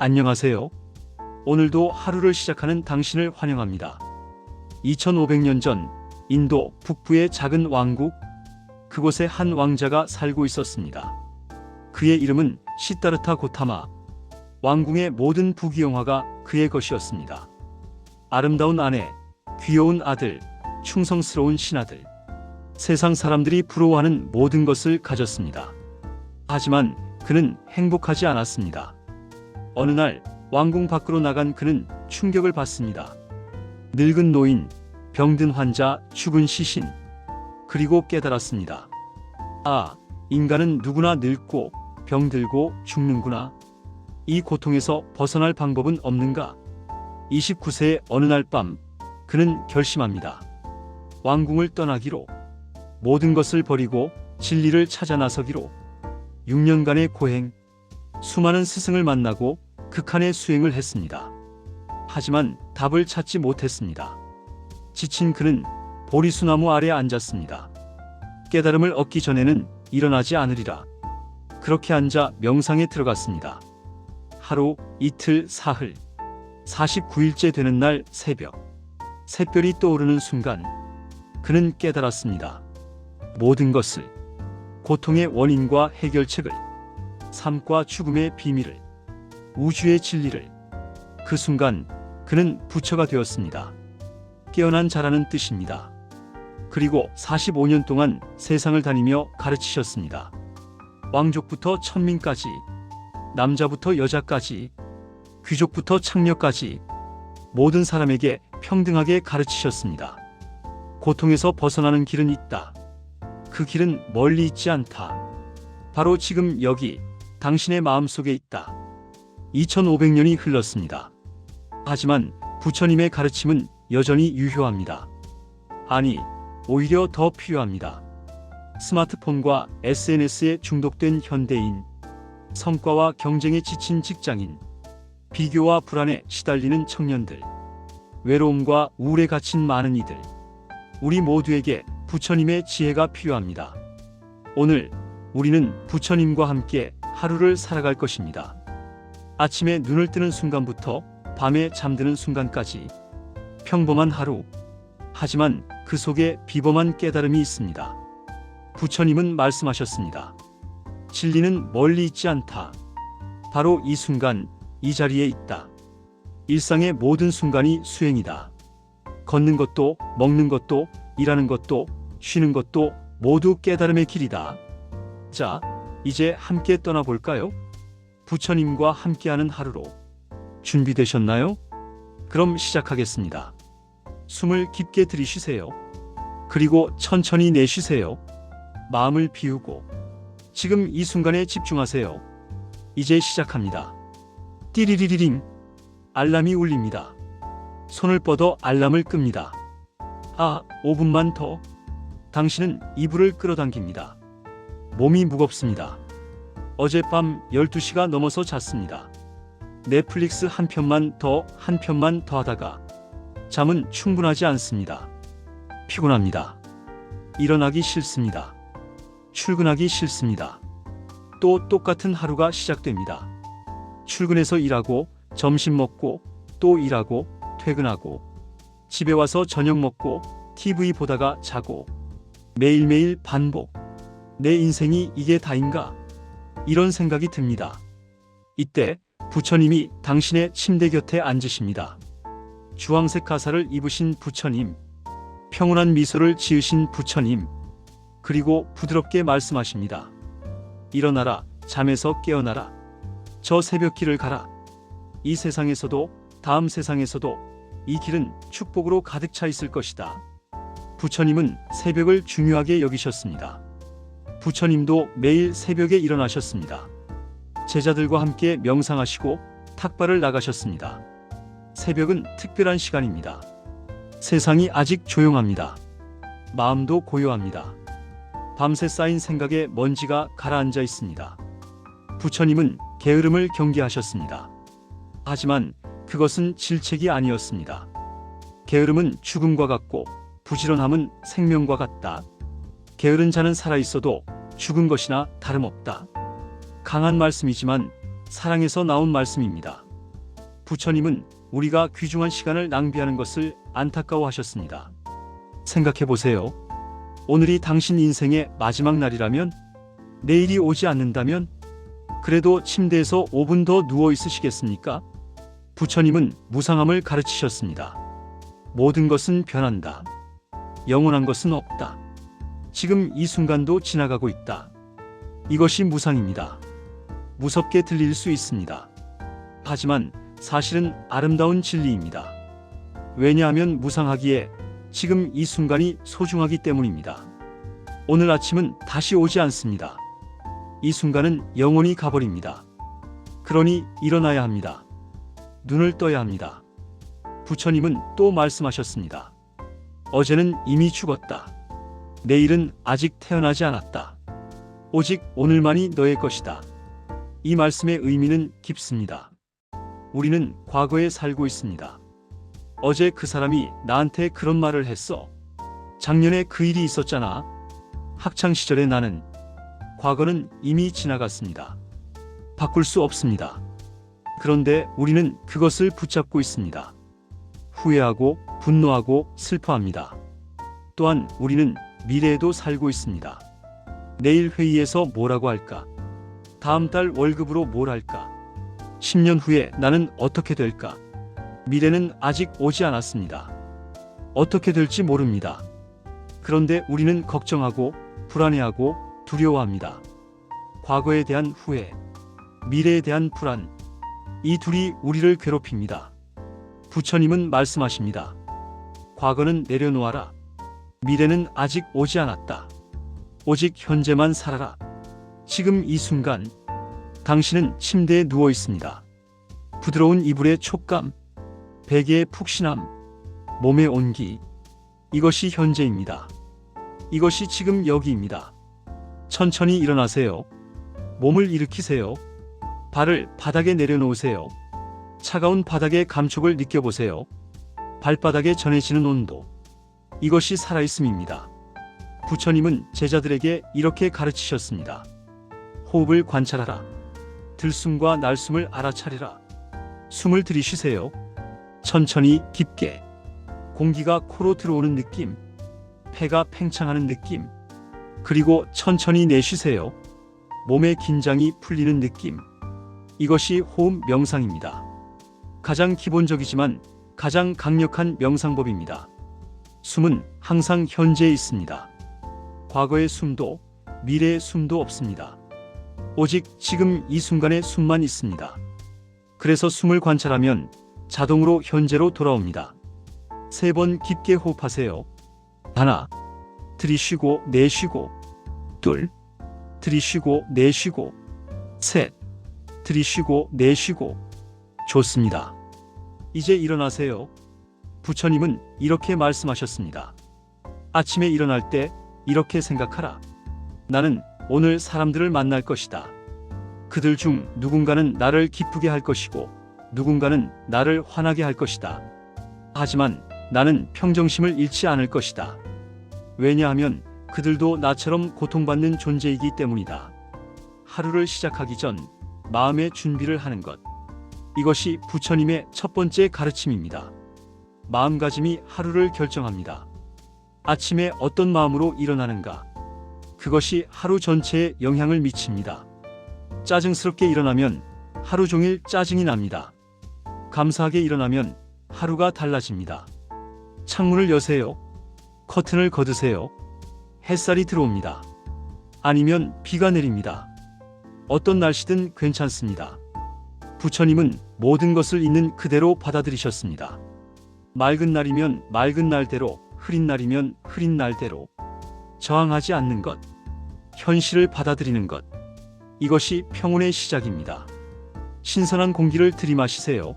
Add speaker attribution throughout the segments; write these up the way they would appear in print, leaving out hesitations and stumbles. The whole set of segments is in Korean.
Speaker 1: 안녕하세요. 오늘도 하루를 시작하는 당신을 환영합니다. 2500년 전 인도 북부의 작은 왕국, 그곳에 한 왕자가 살고 있었습니다. 그의 이름은 시다르타 고타마. 왕궁의 모든 부귀영화가 그의 것이었습니다. 아름다운 아내, 귀여운 아들, 충성스러운 신하들. 세상 사람들이 부러워하는 모든 것을 가졌습니다. 하지만 그는 행복하지 않았습니다. 어느 날 왕궁 밖으로 나간 그는 충격을 받습니다. 늙은 노인, 병든 환자, 죽은 시신. 그리고 깨달았습니다. 아, 인간은 누구나 늙고 병들고 죽는구나. 이 고통에서 벗어날 방법은 없는가? 29세의 어느 날 밤, 그는 결심합니다. 왕궁을 떠나기로, 모든 것을 버리고 진리를 찾아 나서기로. 6년간의 고행, 수많은 스승을 만나고 극한의 수행을 했습니다. 하지만 답을 찾지 못했습니다. 지친 그는 보리수나무 아래 앉았습니다. 깨달음을 얻기 전에는 일어나지 않으리라. 그렇게 앉아 명상에 들어갔습니다. 하루, 이틀, 사흘, 49일째 되는 날 새벽, 샛별이 떠오르는 순간 그는 깨달았습니다. 모든 것을, 고통의 원인과 해결책을, 삶과 죽음의 비밀을, 우주의 진리를. 그 순간 그는 부처가 되었습니다. 깨어난 자라는 뜻입니다. 그리고 45년 동안 세상을 다니며 가르치셨습니다. 왕족부터 천민까지, 남자부터 여자까지, 귀족부터 창녀까지 모든 사람에게 평등하게 가르치셨습니다. 고통에서 벗어나는 길은 있다. 그 길은 멀리 있지 않다. 바로 지금 여기 당신의 마음속에 있다. 2500년이 흘렀습니다. 하지만 부처님의 가르침은 여전히 유효합니다. 아니, 오히려 더 필요합니다. 스마트폰과 SNS에 중독된 현대인, 성과와 경쟁에 지친 직장인, 비교와 불안에 시달리는 청년들, 외로움과 우울에 갇힌 많은 이들. 우리 모두에게 부처님의 지혜가 필요합니다. 오늘 우리는 부처님과 함께 하루를 살아갈 것입니다. 아침에 눈을 뜨는 순간부터 밤에 잠드는 순간까지 평범한 하루. 하지만 그 속에 비범한 깨달음이 있습니다. 부처님은 말씀하셨습니다. 진리는 멀리 있지 않다. 바로 이 순간, 이 자리에 있다. 일상의 모든 순간이 수행이다. 걷는 것도, 먹는 것도, 일하는 것도, 쉬는 것도 모두 깨달음의 길이다. 자, 이제 함께 떠나볼까요? 부처님과 함께하는 하루로. 준비되셨나요? 그럼 시작하겠습니다. 숨을 깊게 들이쉬세요. 그리고 천천히 내쉬세요. 마음을 비우고 지금 이 순간에 집중하세요. 이제 시작합니다. 띠리리리링. 알람이 울립니다. 손을 뻗어 알람을 끕니다. 5분만 더. 당신은 이불을 끌어당깁니다. 몸이 무겁습니다. 어젯밤 12시가 넘어서 잤습니다. 넷플릭스 한 편만 더 하다가 잠은 충분하지 않습니다. 피곤합니다. 일어나기 싫습니다. 출근하기 싫습니다. 또 똑같은 하루가 시작됩니다. 출근해서 일하고, 점심 먹고, 또 일하고, 퇴근하고, 집에 와서 저녁 먹고, TV 보다가 자고. 매일매일 반복. 내 인생이 이게 다인가? 이런 생각이 듭니다. 이때 부처님이 당신의 침대 곁에 앉으십니다. 주황색 가사를 입으신 부처님, 평온한 미소를 지으신 부처님, 그리고 부드럽게 말씀하십니다. 일어나라, 잠에서 깨어나라. 저 새벽길을 가라. 이 세상에서도, 다음 세상에서도 이 길은 축복으로 가득 차 있을 것이다. 부처님은 새벽을 중요하게 여기셨습니다. 부처님도 매일 새벽에 일어나셨습니다. 제자들과 함께 명상하시고 탁발을 나가셨습니다. 새벽은 특별한 시간입니다. 세상이 아직 조용합니다. 마음도 고요합니다. 밤새 쌓인 생각에 먼지가 가라앉아 있습니다. 부처님은 게으름을 경계하셨습니다. 하지만 그것은 질책이 아니었습니다. 게으름은 죽음과 같고 부지런함은 생명과 같다. 게으른 자는 살아있어도 죽은 것이나 다름없다. 강한 말씀이지만 사랑에서 나온 말씀입니다. 부처님은 우리가 귀중한 시간을 낭비하는 것을 안타까워하셨습니다. 생각해 보세요. 오늘이 당신 인생의 마지막 날이라면, 내일이 오지 않는다면, 그래도 침대에서 5분 더 누워 있으시겠습니까? 부처님은 무상함을 가르치셨습니다. 모든 것은 변한다. 영원한 것은 없다. 지금 이 순간도 지나가고 있다. 이것이 무상입니다. 무섭게 들릴 수 있습니다. 하지만 사실은 아름다운 진리입니다. 왜냐하면 무상하기에 지금 이 순간이 소중하기 때문입니다. 오늘 아침은 다시 오지 않습니다. 이 순간은 영원히 가버립니다. 그러니 일어나야 합니다. 눈을 떠야 합니다. 부처님은 또 말씀하셨습니다. 어제는 이미 죽었다. 내일은 아직 태어나지 않았다. 오직 오늘만이 너의 것이다. 이 말씀의 의미는 깊습니다. 우리는 과거에 살고 있습니다. 어제 그 사람이 나한테 그런 말을 했어. 작년에 그 일이 있었잖아. 학창 시절의 나는. 과거는 이미 지나갔습니다. 바꿀 수 없습니다. 그런데 우리는 그것을 붙잡고 있습니다. 후회하고 분노하고 슬퍼합니다. 또한 우리는 미래에도 살고 있습니다. 내일 회의에서 뭐라고 할까? 다음 달 월급으로 뭘 할까? 10년 후에 나는 어떻게 될까? 미래는 아직 오지 않았습니다. 어떻게 될지 모릅니다. 그런데 우리는 걱정하고 불안해하고 두려워합니다. 과거에 대한 후회, 미래에 대한 불안, 이 둘이 우리를 괴롭힙니다. 부처님은 말씀하십니다. 과거는 내려놓아라. 미래는 아직 오지 않았다. 오직 현재만 살아라. 지금 이 순간, 당신은 침대에 누워 있습니다. 부드러운 이불의 촉감, 베개의 푹신함, 몸의 온기, 이것이 현재입니다. 이것이 지금 여기입니다. 천천히 일어나세요. 몸을 일으키세요. 발을 바닥에 내려놓으세요. 차가운 바닥의 감촉을 느껴보세요. 발바닥에 전해지는 온도, 이것이 살아있음입니다. 부처님은 제자들에게 이렇게 가르치셨습니다. 호흡을 관찰하라. 들숨과 날숨을 알아차리라. 숨을 들이쉬세요. 천천히 깊게. 공기가 코로 들어오는 느낌, 폐가 팽창하는 느낌, 그리고 천천히 내쉬세요. 몸의 긴장이 풀리는 느낌. 이것이 호흡 명상입니다. 가장 기본적이지만 가장 강력한 명상법입니다. 숨은 항상 현재에 있습니다. 과거의 숨도 미래의 숨도 없습니다. 오직 지금 이 순간의 숨만 있습니다. 그래서 숨을 관찰하면 자동으로 현재로 돌아옵니다. 3번 깊게 호흡하세요. 하나, 들이쉬고 내쉬고. 둘, 들이쉬고 내쉬고. 셋, 들이쉬고 내쉬고. 좋습니다. 이제 일어나세요. 부처님은 이렇게 말씀하셨습니다. 아침에 일어날 때 이렇게 생각하라. 나는 오늘 사람들을 만날 것이다. 그들 중 누군가는 나를 기쁘게 할 것이고 누군가는 나를 화나게 할 것이다. 하지만 나는 평정심을 잃지 않을 것이다. 왜냐하면 그들도 나처럼 고통받는 존재이기 때문이다. 하루를 시작하기 전 마음의 준비를 하는 것. 이것이 부처님의 첫 번째 가르침입니다. 마음가짐이 하루를 결정합니다. 아침에 어떤 마음으로 일어나는가? 그것이 하루 전체에 영향을 미칩니다. 짜증스럽게 일어나면 하루 종일 짜증이 납니다. 감사하게 일어나면 하루가 달라집니다. 창문을 여세요. 커튼을 걷으세요. 햇살이 들어옵니다. 아니면 비가 내립니다. 어떤 날씨든 괜찮습니다. 부처님은 모든 것을 있는 그대로 받아들이셨습니다. 맑은 날이면 맑은 날대로, 흐린 날이면 흐린 날대로. 저항하지 않는 것, 현실을 받아들이는 것. 이것이 평온의 시작입니다. 신선한 공기를 들이마시세요.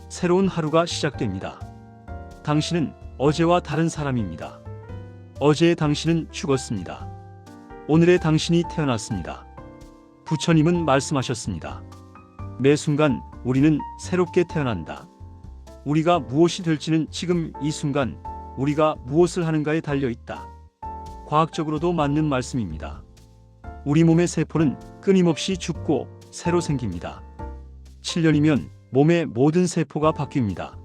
Speaker 1: 새로운 하루가 시작됩니다. 당신은 어제와 다른 사람입니다. 어제의 당신은 죽었습니다. 오늘의 당신이 태어났습니다. 부처님은 말씀하셨습니다. 매 순간 우리는 새롭게 태어난다. 우리가 무엇이 될지는 지금 이 순간 우리가 무엇을 하는가에 달려 있다. 과학적으로도 맞는 말씀입니다. 우리 몸의 세포는 끊임없이 죽고 새로 생깁니다. 7년이면 몸의 모든 세포가 바뀝니다.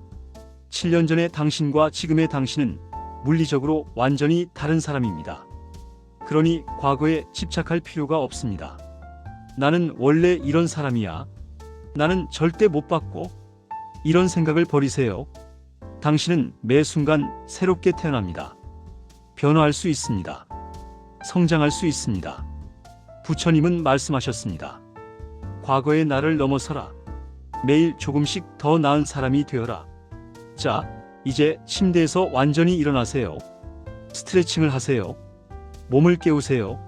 Speaker 1: 7년 전의 당신과 지금의 당신은 물리적으로 완전히 다른 사람입니다. 그러니 과거에 집착할 필요가 없습니다. 나는 원래 이런 사람이야. 나는 절대 못 바꿔. 이런 생각을 버리세요. 당신은 매 순간 새롭게 태어납니다. 변화할 수 있습니다. 성장할 수 있습니다. 부처님은 말씀하셨습니다. 과거의 나를 넘어서라. 매일 조금씩 더 나은 사람이 되어라. 자, 이제 침대에서 완전히 일어나세요. 스트레칭을 하세요. 몸을 깨우세요.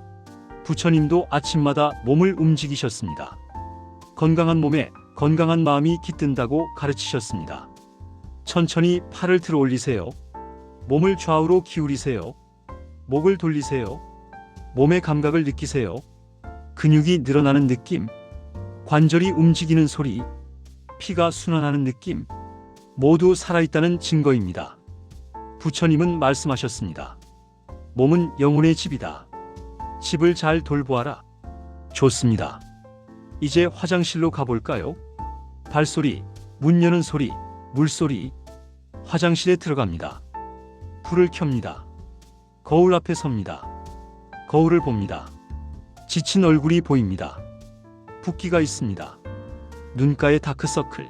Speaker 1: 부처님도 아침마다 몸을 움직이셨습니다. 건강한 몸에 건강한 마음이 깃든다고 가르치셨습니다. 천천히 팔을 들어 올리세요. 몸을 좌우로 기울이세요. 목을 돌리세요. 몸의 감각을 느끼세요. 근육이 늘어나는 느낌, 관절이 움직이는 소리, 피가 순환하는 느낌, 모두 살아있다는 증거입니다. 부처님은 말씀하셨습니다. 몸은 영혼의 집이다. 집을 잘 돌보아라. 좋습니다. 이제 화장실로 가볼까요? 발소리, 문 여는 소리, 물소리. 화장실에 들어갑니다. 불을 켭니다. 거울 앞에 섭니다. 거울을 봅니다. 지친 얼굴이 보입니다. 붓기가 있습니다. 눈가에 다크서클,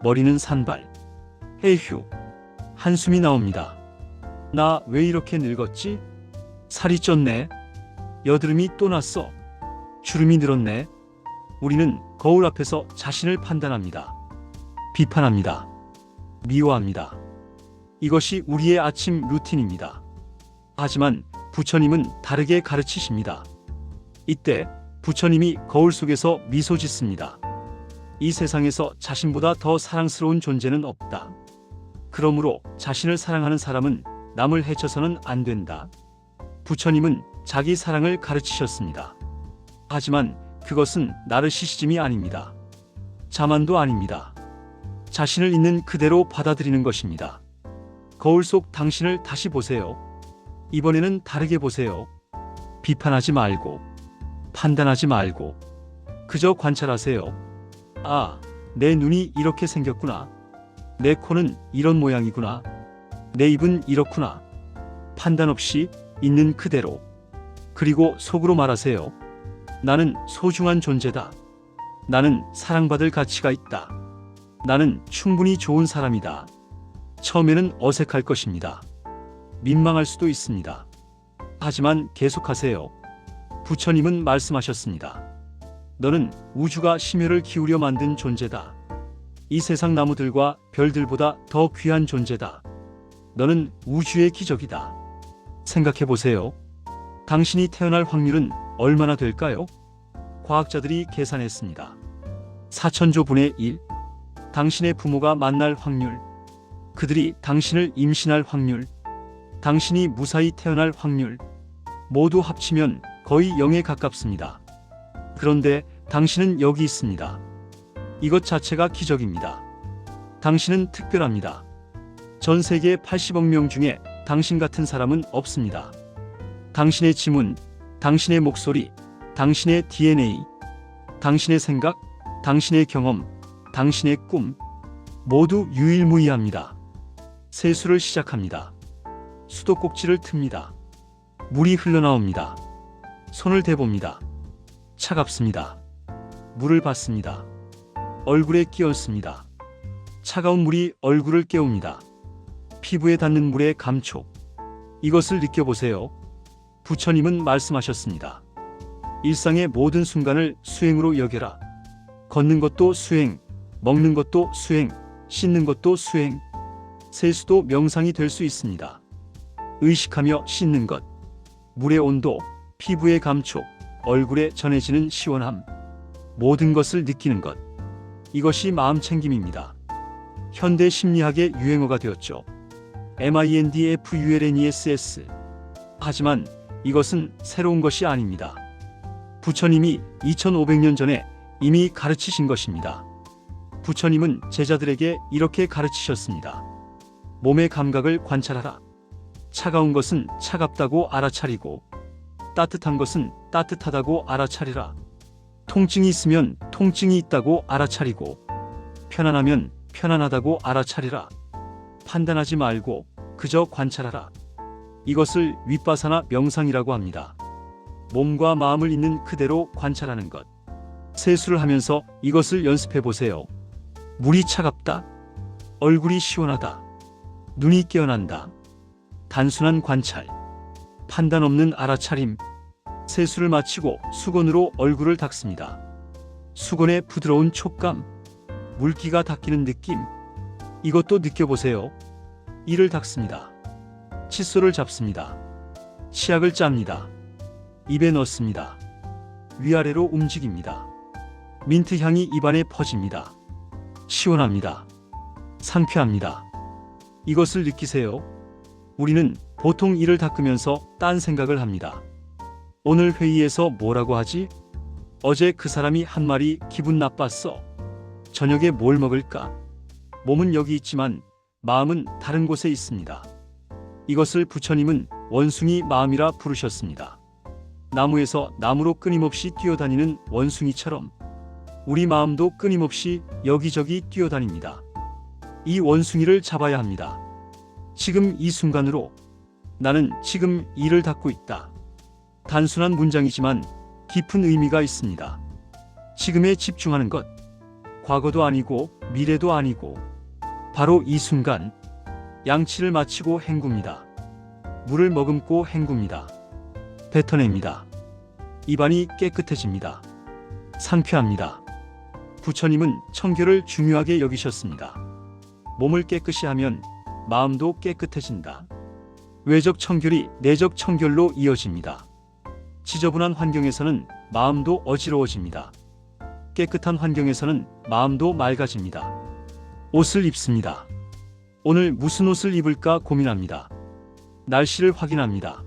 Speaker 1: 머리는 산발. 에휴, 한숨이 나옵니다. 나 왜 이렇게 늙었지? 살이 쪘네. 여드름이 또 났어. 주름이 늘었네. 우리는 거울 앞에서 자신을 판단합니다. 비판합니다. 미워합니다. 이것이 우리의 아침 루틴입니다. 하지만 부처님은 다르게 가르치십니다. 이때 부처님이 거울 속에서 미소 짓습니다. 이 세상에서 자신보다 더 사랑스러운 존재는 없다. 그러므로 자신을 사랑하는 사람은 남을 해쳐서는 안 된다. 부처님은 자기 사랑을 가르치셨습니다. 하지만 그것은 나르시시즘이 아닙니다. 자만도 아닙니다. 자신을 있는 그대로 받아들이는 것입니다. 거울 속 당신을 다시 보세요. 이번에는 다르게 보세요. 비판하지 말고, 판단하지 말고, 그저 관찰하세요. 아, 내 눈이 이렇게 생겼구나. 내 코는 이런 모양이구나. 내 입은 이렇구나. 판단 없이 있는 그대로. 그리고 속으로 말하세요. 나는 소중한 존재다. 나는 사랑받을 가치가 있다. 나는 충분히 좋은 사람이다. 처음에는 어색할 것입니다. 민망할 수도 있습니다. 하지만 계속하세요. 부처님은 말씀하셨습니다. 너는 우주가 심혈을 기울여 만든 존재다. 이 세상 나무들과 별들보다 더 귀한 존재다. 너는 우주의 기적이다. 생각해 보세요. 당신이 태어날 확률은 얼마나 될까요? 과학자들이 계산했습니다. 4천조 분의 1. 당신의 부모가 만날 확률, 그들이 당신을 임신할 확률, 당신이 무사히 태어날 확률, 모두 합치면 거의 0에 가깝습니다. 그런데 당신은 여기 있습니다. 이것 자체가 기적입니다. 당신은 특별합니다. 전 세계 80억 명 중에 당신 같은 사람은 없습니다. 당신의 지문, 당신의 목소리, 당신의 DNA, 당신의 생각, 당신의 경험, 당신의 꿈, 모두 유일무이합니다. 세수를 시작합니다. 수도꼭지를 틉니다. 물이 흘러나옵니다. 손을 대봅니다. 차갑습니다. 물을 받습니다. 얼굴에 끼얹습니다. 차가운 물이 얼굴을 깨웁니다. 피부에 닿는 물의 감촉. 이것을 느껴보세요. 부처님은 말씀하셨습니다. 일상의 모든 순간을 수행으로 여겨라. 걷는 것도 수행, 먹는 것도 수행, 씻는 것도 수행. 세수도 명상이 될 수 있습니다. 의식하며 씻는 것, 물의 온도, 피부의 감촉, 얼굴에 전해지는 시원함, 모든 것을 느끼는 것. 이것이 마음챙김입니다. 현대 심리학의 유행어가 되었죠. MINDFULNESS. 하지만 이것은 새로운 것이 아닙니다. 부처님이 2500년 전에 이미 가르치신 것입니다. 부처님은 제자들에게 이렇게 가르치셨습니다. 몸의 감각을 관찰하라. 차가운 것은 차갑다고 알아차리고, 따뜻한 것은 따뜻하다고 알아차리라. 통증이 있으면 통증이 있다고 알아차리고, 편안하면 편안하다고 알아차리라. 판단하지 말고 그저 관찰하라. 이것을 윗바사나 명상이라고 합니다. 몸과 마음을 있는 그대로 관찰하는 것. 세수를 하면서 이것을 연습해 보세요. 물이 차갑다. 얼굴이 시원하다. 눈이 깨어난다. 단순한 관찰. 판단 없는 알아차림. 세수를 마치고 수건으로 얼굴을 닦습니다. 수건의 부드러운 촉감. 물기가 닦이는 느낌. 이것도 느껴보세요. 이를 닦습니다. 칫솔을 잡습니다. 치약을 짭니다. 입에 넣습니다. 위아래로 움직입니다. 민트 향이 입안에 퍼집니다. 시원합니다. 상쾌합니다. 이것을 느끼세요. 우리는 보통 이를 닦으면서 딴 생각을 합니다. 오늘 회의에서 뭐라고 하지? 어제 그 사람이 한 말이 기분 나빴어. 저녁에 뭘 먹을까? 몸은 여기 있지만 마음은 다른 곳에 있습니다. 이것을 부처님은 원숭이 마음이라 부르셨습니다. 나무에서 나무로 끊임없이 뛰어다니는 원숭이처럼 우리 마음도 끊임없이 여기저기 뛰어다닙니다. 이 원숭이를 잡아야 합니다. 지금 이 순간으로 나는 지금 이를 닦고 있다. 단순한 문장이지만 깊은 의미가 있습니다. 지금에 집중하는 것. 과거도 아니고 미래도 아니고 바로 이 순간. 양치를 마치고 헹굽니다. 물을 머금고 헹굽니다. 뱉어냅니다. 입안이 깨끗해집니다. 상쾌합니다. 부처님은 청결을 중요하게 여기셨습니다. 몸을 깨끗이 하면 마음도 깨끗해진다. 외적 청결이 내적 청결로 이어집니다. 지저분한 환경에서는 마음도 어지러워집니다. 깨끗한 환경에서는 마음도 맑아집니다. 옷을 입습니다. 오늘 무슨 옷을 입을까 고민합니다. 날씨를 확인합니다.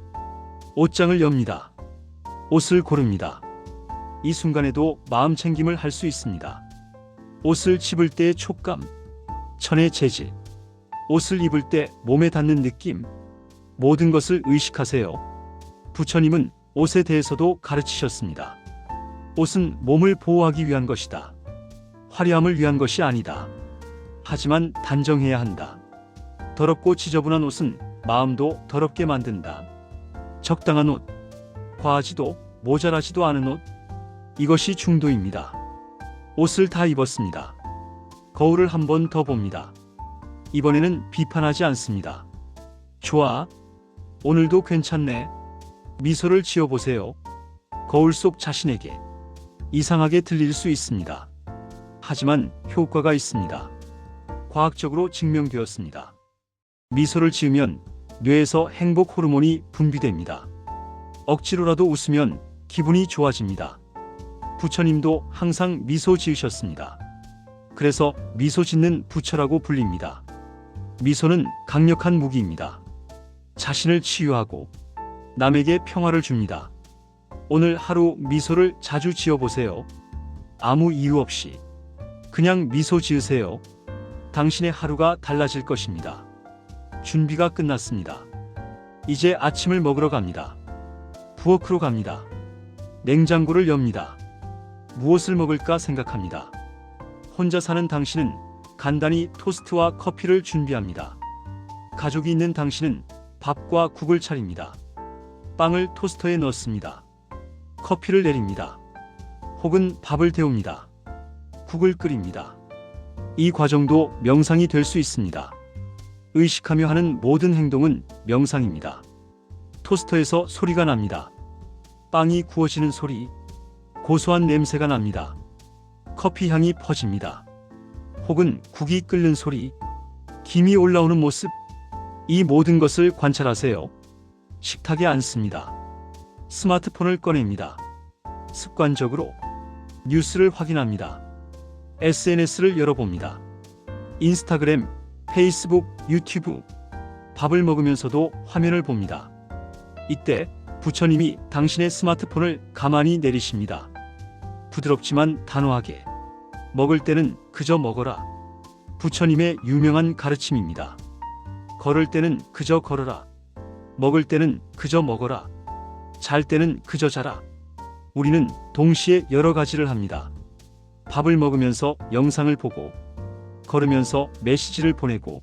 Speaker 1: 옷장을 엽니다. 옷을 고릅니다. 이 순간에도 마음 챙김을 할 수 있습니다. 옷을 집을 때의 촉감, 천의 재질, 옷을 입을 때 몸에 닿는 느낌, 모든 것을 의식하세요. 부처님은 옷에 대해서도 가르치셨습니다. 옷은 몸을 보호하기 위한 것이다. 화려함을 위한 것이 아니다. 하지만 단정해야 한다. 더럽고 지저분한 옷은 마음도 더럽게 만든다. 적당한 옷, 과하지도 모자라지도 않은 옷, 이것이 중도입니다. 옷을 다 입었습니다. 거울을 한 번 더 봅니다. 이번에는 비판하지 않습니다. 좋아. 오늘도 괜찮네. 미소를 지어보세요. 거울 속 자신에게 이상하게 들릴 수 있습니다. 하지만 효과가 있습니다. 과학적으로 증명되었습니다. 미소를 지으면 뇌에서 행복 호르몬이 분비됩니다. 억지로라도 웃으면 기분이 좋아집니다. 부처님도 항상 미소 지으셨습니다. 그래서 미소 짓는 부처라고 불립니다. 미소는 강력한 무기입니다. 자신을 치유하고 남에게 평화를 줍니다. 오늘 하루 미소를 자주 지어보세요. 아무 이유 없이 그냥 미소 지으세요. 당신의 하루가 달라질 것입니다. 준비가 끝났습니다. 이제 아침을 먹으러 갑니다. 부엌으로 갑니다. 냉장고를 엽니다. 무엇을 먹을까 생각합니다. 혼자 사는 당신은 간단히 토스트와 커피를 준비합니다. 가족이 있는 당신은 밥과 국을 차립니다. 빵을 토스터에 넣습니다. 커피를 내립니다. 혹은 밥을 데웁니다. 국을 끓입니다. 이 과정도 명상이 될 수 있습니다. 의식하며 하는 모든 행동은 명상입니다. 토스터에서 소리가 납니다. 빵이 구워지는 소리, 고소한 냄새가 납니다. 커피 향이 퍼집니다. 혹은 국이 끓는 소리, 김이 올라오는 모습, 이 모든 것을 관찰하세요. 식탁에 앉습니다. 스마트폰을 꺼냅니다. 습관적으로 뉴스를 확인합니다. SNS를 열어봅니다. 인스타그램, 페이스북, 유튜브. 밥을 먹으면서도 화면을 봅니다. 이때 부처님이 당신의 스마트폰을 가만히 내리십니다. 부드럽지만 단호하게. 먹을 때는 그저 먹어라. 부처님의 유명한 가르침입니다. 걸을 때는 그저 걸어라. 먹을 때는 그저 먹어라. 잘 때는 그저 자라. 우리는 동시에 여러 가지를 합니다. 밥을 먹으면서 영상을 보고, 걸으면서 메시지를 보내고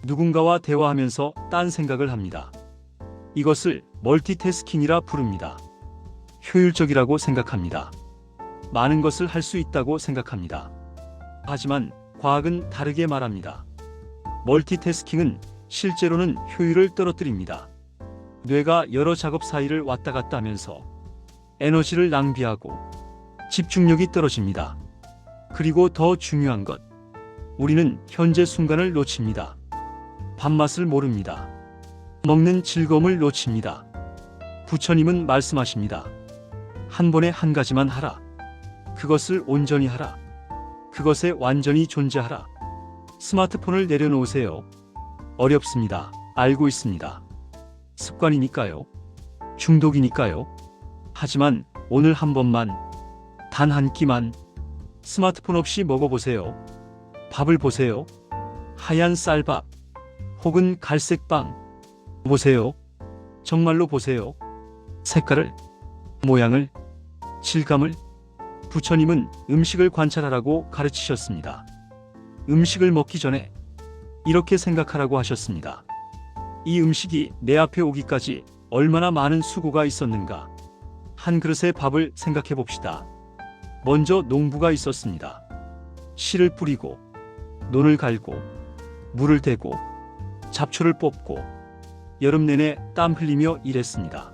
Speaker 1: 누군가와 대화하면서 딴 생각을 합니다. 이것을 멀티태스킹이라 부릅니다. 효율적이라고 생각합니다. 많은 것을 할 수 있다고 생각합니다. 하지만 과학은 다르게 말합니다. 멀티태스킹은 실제로는 효율을 떨어뜨립니다. 뇌가 여러 작업 사이를 왔다 갔다 하면서 에너지를 낭비하고 집중력이 떨어집니다. 그리고 더 중요한 것, 우리는 현재 순간을 놓칩니다. 밥맛을 모릅니다. 먹는 즐거움을 놓칩니다. 부처님은 말씀하십니다. 한 번에 한 가지만 하라. 그것을 온전히 하라. 그것에 완전히 존재하라. 스마트폰을 내려놓으세요. 어렵습니다. 알고 있습니다. 습관이니까요. 중독이니까요. 하지만 오늘 한 번만, 단 한 끼만 스마트폰 없이 먹어보세요. 밥을 보세요. 하얀 쌀밥 혹은 갈색빵 보세요. 정말로 보세요. 색깔을, 모양을, 질감을. 부처님은 음식을 관찰하라고 가르치셨습니다. 음식을 먹기 전에 이렇게 생각하라고 하셨습니다. 이 음식이 내 앞에 오기까지 얼마나 많은 수고가 있었는가. 한 그릇의 밥을 생각해 봅시다. 먼저 농부가 있었습니다. 씨를 뿌리고, 논을 갈고, 물을 대고, 잡초를 뽑고, 여름 내내 땀 흘리며 일했습니다.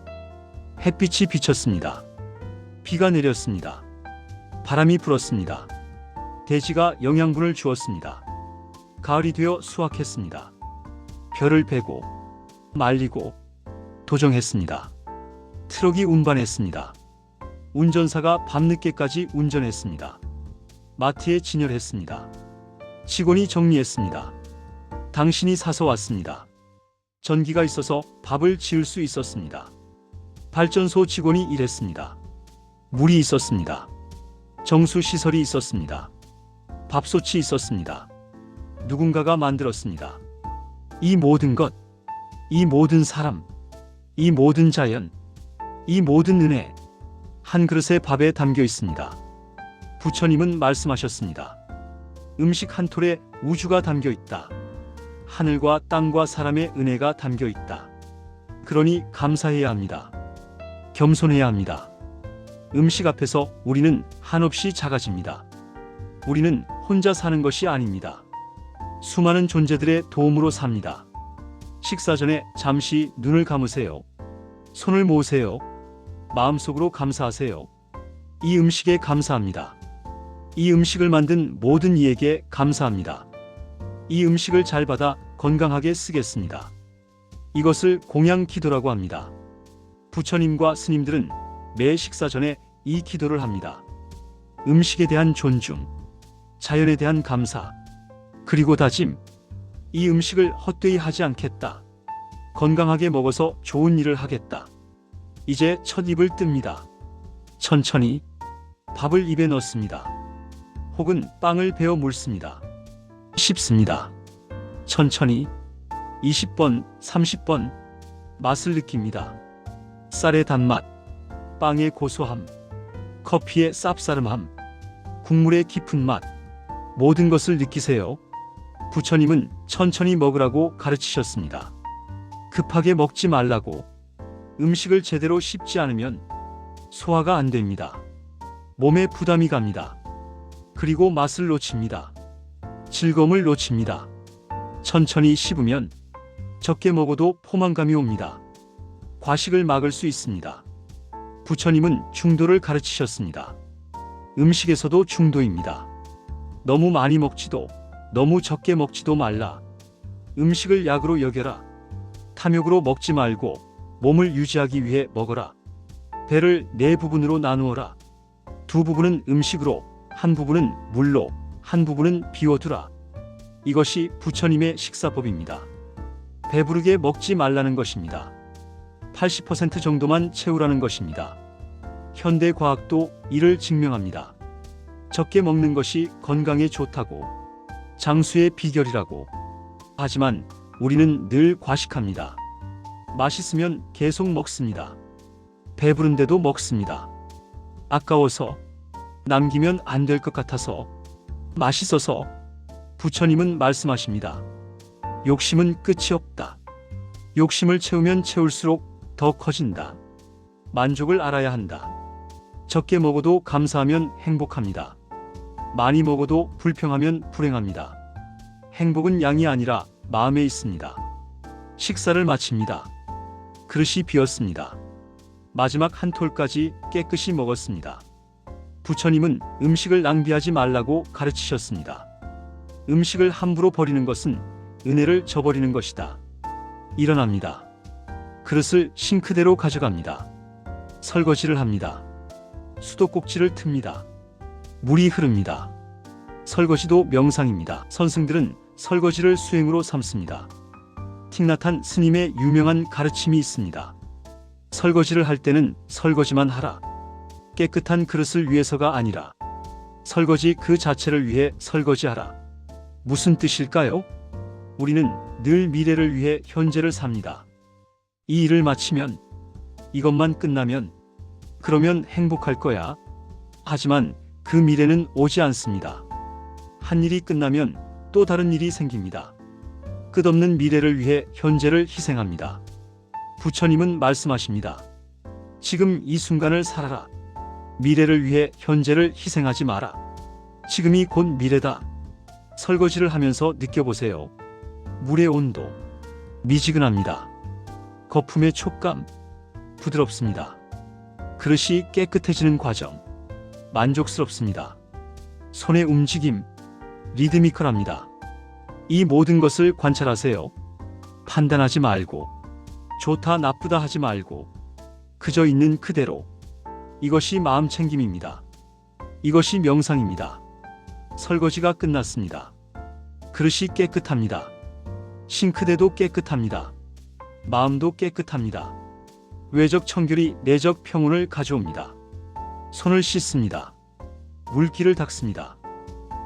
Speaker 1: 햇빛이 비쳤습니다. 비가 내렸습니다. 바람이 불었습니다. 대지가 영양분을 주었습니다. 가을이 되어 수확했습니다. 벼를 베고, 말리고, 도정했습니다. 트럭이 운반했습니다. 운전사가 밤늦게까지 운전했습니다. 마트에 진열했습니다. 직원이 정리했습니다. 당신이 사서 왔습니다. 전기가 있어서 밥을 지을 수 있었습니다. 발전소 직원이 일했습니다. 물이 있었습니다. 정수시설이 있었습니다. 밥솥이 있었습니다. 누군가가 만들었습니다. 이 모든 것, 이 모든 사람, 이 모든 자연, 이 모든 은혜, 한 그릇의 밥에 담겨 있습니다. 부처님은 말씀하셨습니다. 음식 한 톨에 우주가 담겨 있다. 하늘과 땅과 사람의 은혜가 담겨 있다. 그러니 감사해야 합니다. 겸손해야 합니다. 음식 앞에서 우리는 한없이 작아집니다. 우리는 혼자 사는 것이 아닙니다. 수많은 존재들의 도움으로 삽니다. 식사 전에 잠시 눈을 감으세요. 손을 모으세요. 마음속으로 감사하세요. 이 음식에 감사합니다. 이 음식을 만든 모든 이에게 감사합니다. 이 음식을 잘 받아 건강하게 쓰겠습니다. 이것을 공양 기도라고 합니다. 부처님과 스님들은 매 식사 전에 이 기도를 합니다. 음식에 대한 존중, 자연에 대한 감사, 그리고 다짐. 이 음식을 헛되이 하지 않겠다. 건강하게 먹어서 좋은 일을 하겠다. 이제 첫 입을 뜹니다. 천천히 밥을 입에 넣습니다. 혹은 빵을 베어 물습니다. 씹습니다. 천천히 20번, 30번 맛을 느낍니다. 쌀의 단맛, 빵의 고소함, 커피의 쌉싸름함, 국물의 깊은 맛, 모든 것을 느끼세요. 부처님은 천천히 먹으라고 가르치셨습니다. 급하게 먹지 말라고. 음식을 제대로 씹지 않으면 소화가 안 됩니다. 몸에 부담이 갑니다. 그리고 맛을 놓칩니다. 즐거움을 놓칩니다. 천천히 씹으면 적게 먹어도 포만감이 옵니다. 과식을 막을 수 있습니다. 부처님은 중도를 가르치셨습니다. 음식에서도 중도입니다. 너무 많이 먹지도 너무 적게 먹지도 말라. 음식을 약으로 여겨라. 탐욕으로 먹지 말고 몸을 유지하기 위해 먹어라. 배를 네 부분으로 나누어라. 두 부분은 음식으로, 한 부분은 물로, 한 부분은 비워두라. 이것이 부처님의 식사법입니다. 배부르게 먹지 말라는 것입니다. 80% 정도만 채우라는 것입니다. 현대 과학도 이를 증명합니다. 적게 먹는 것이 건강에 좋다고, 장수의 비결이라고. 하지만 우리는 늘 과식합니다. 맛있으면 계속 먹습니다. 배부른데도 먹습니다. 아까워서, 남기면 안 될 것 같아서, 맛있어서, 부처님은 말씀하십니다. 욕심은 끝이 없다. 욕심을 채우면 채울수록 더 커진다. 만족을 알아야 한다. 적게 먹어도 감사하면 행복합니다. 많이 먹어도 불평하면 불행합니다. 행복은 양이 아니라 마음에 있습니다. 식사를 마칩니다. 그릇이 비었습니다. 마지막 한 톨까지 깨끗이 먹었습니다. 부처님은 음식을 낭비하지 말라고 가르치셨습니다. 음식을 함부로 버리는 것은 은혜를 저버리는 것이다. 일어납니다. 그릇을 싱크대로 가져갑니다. 설거지를 합니다. 수도꼭지를 틉니다. 물이 흐릅니다. 설거지도 명상입니다. 선승들은 설거지를 수행으로 삼습니다. 틱나탄 스님의 유명한 가르침이 있습니다. 설거지를 할 때는 설거지만 하라. 깨끗한 그릇을 위해서가 아니라 설거지 그 자체를 위해 설거지하라. 무슨 뜻일까요? 우리는 늘 미래를 위해 현재를 삽니다. 이 일을 마치면, 이것만 끝나면, 그러면 행복할 거야. 하지만 그 미래는 오지 않습니다. 한 일이 끝나면 또 다른 일이 생깁니다. 끝없는 미래를 위해 현재를 희생합니다. 부처님은 말씀하십니다. 지금 이 순간을 살아라. 미래를 위해 현재를 희생하지 마라. 지금이 곧 미래다. 설거지를 하면서 느껴보세요. 물의 온도, 미지근합니다. 거품의 촉감, 부드럽습니다. 그릇이 깨끗해지는 과정, 만족스럽습니다. 손의 움직임, 리드미컬합니다. 이 모든 것을 관찰하세요. 판단하지 말고, 좋다 나쁘다 하지 말고, 그저 있는 그대로. 이것이 마음 챙김입니다. 이것이 명상입니다. 설거지가 끝났습니다. 그릇이 깨끗합니다. 싱크대도 깨끗합니다. 마음도 깨끗합니다. 외적 청결이 내적 평온을 가져옵니다. 손을 씻습니다. 물기를 닦습니다.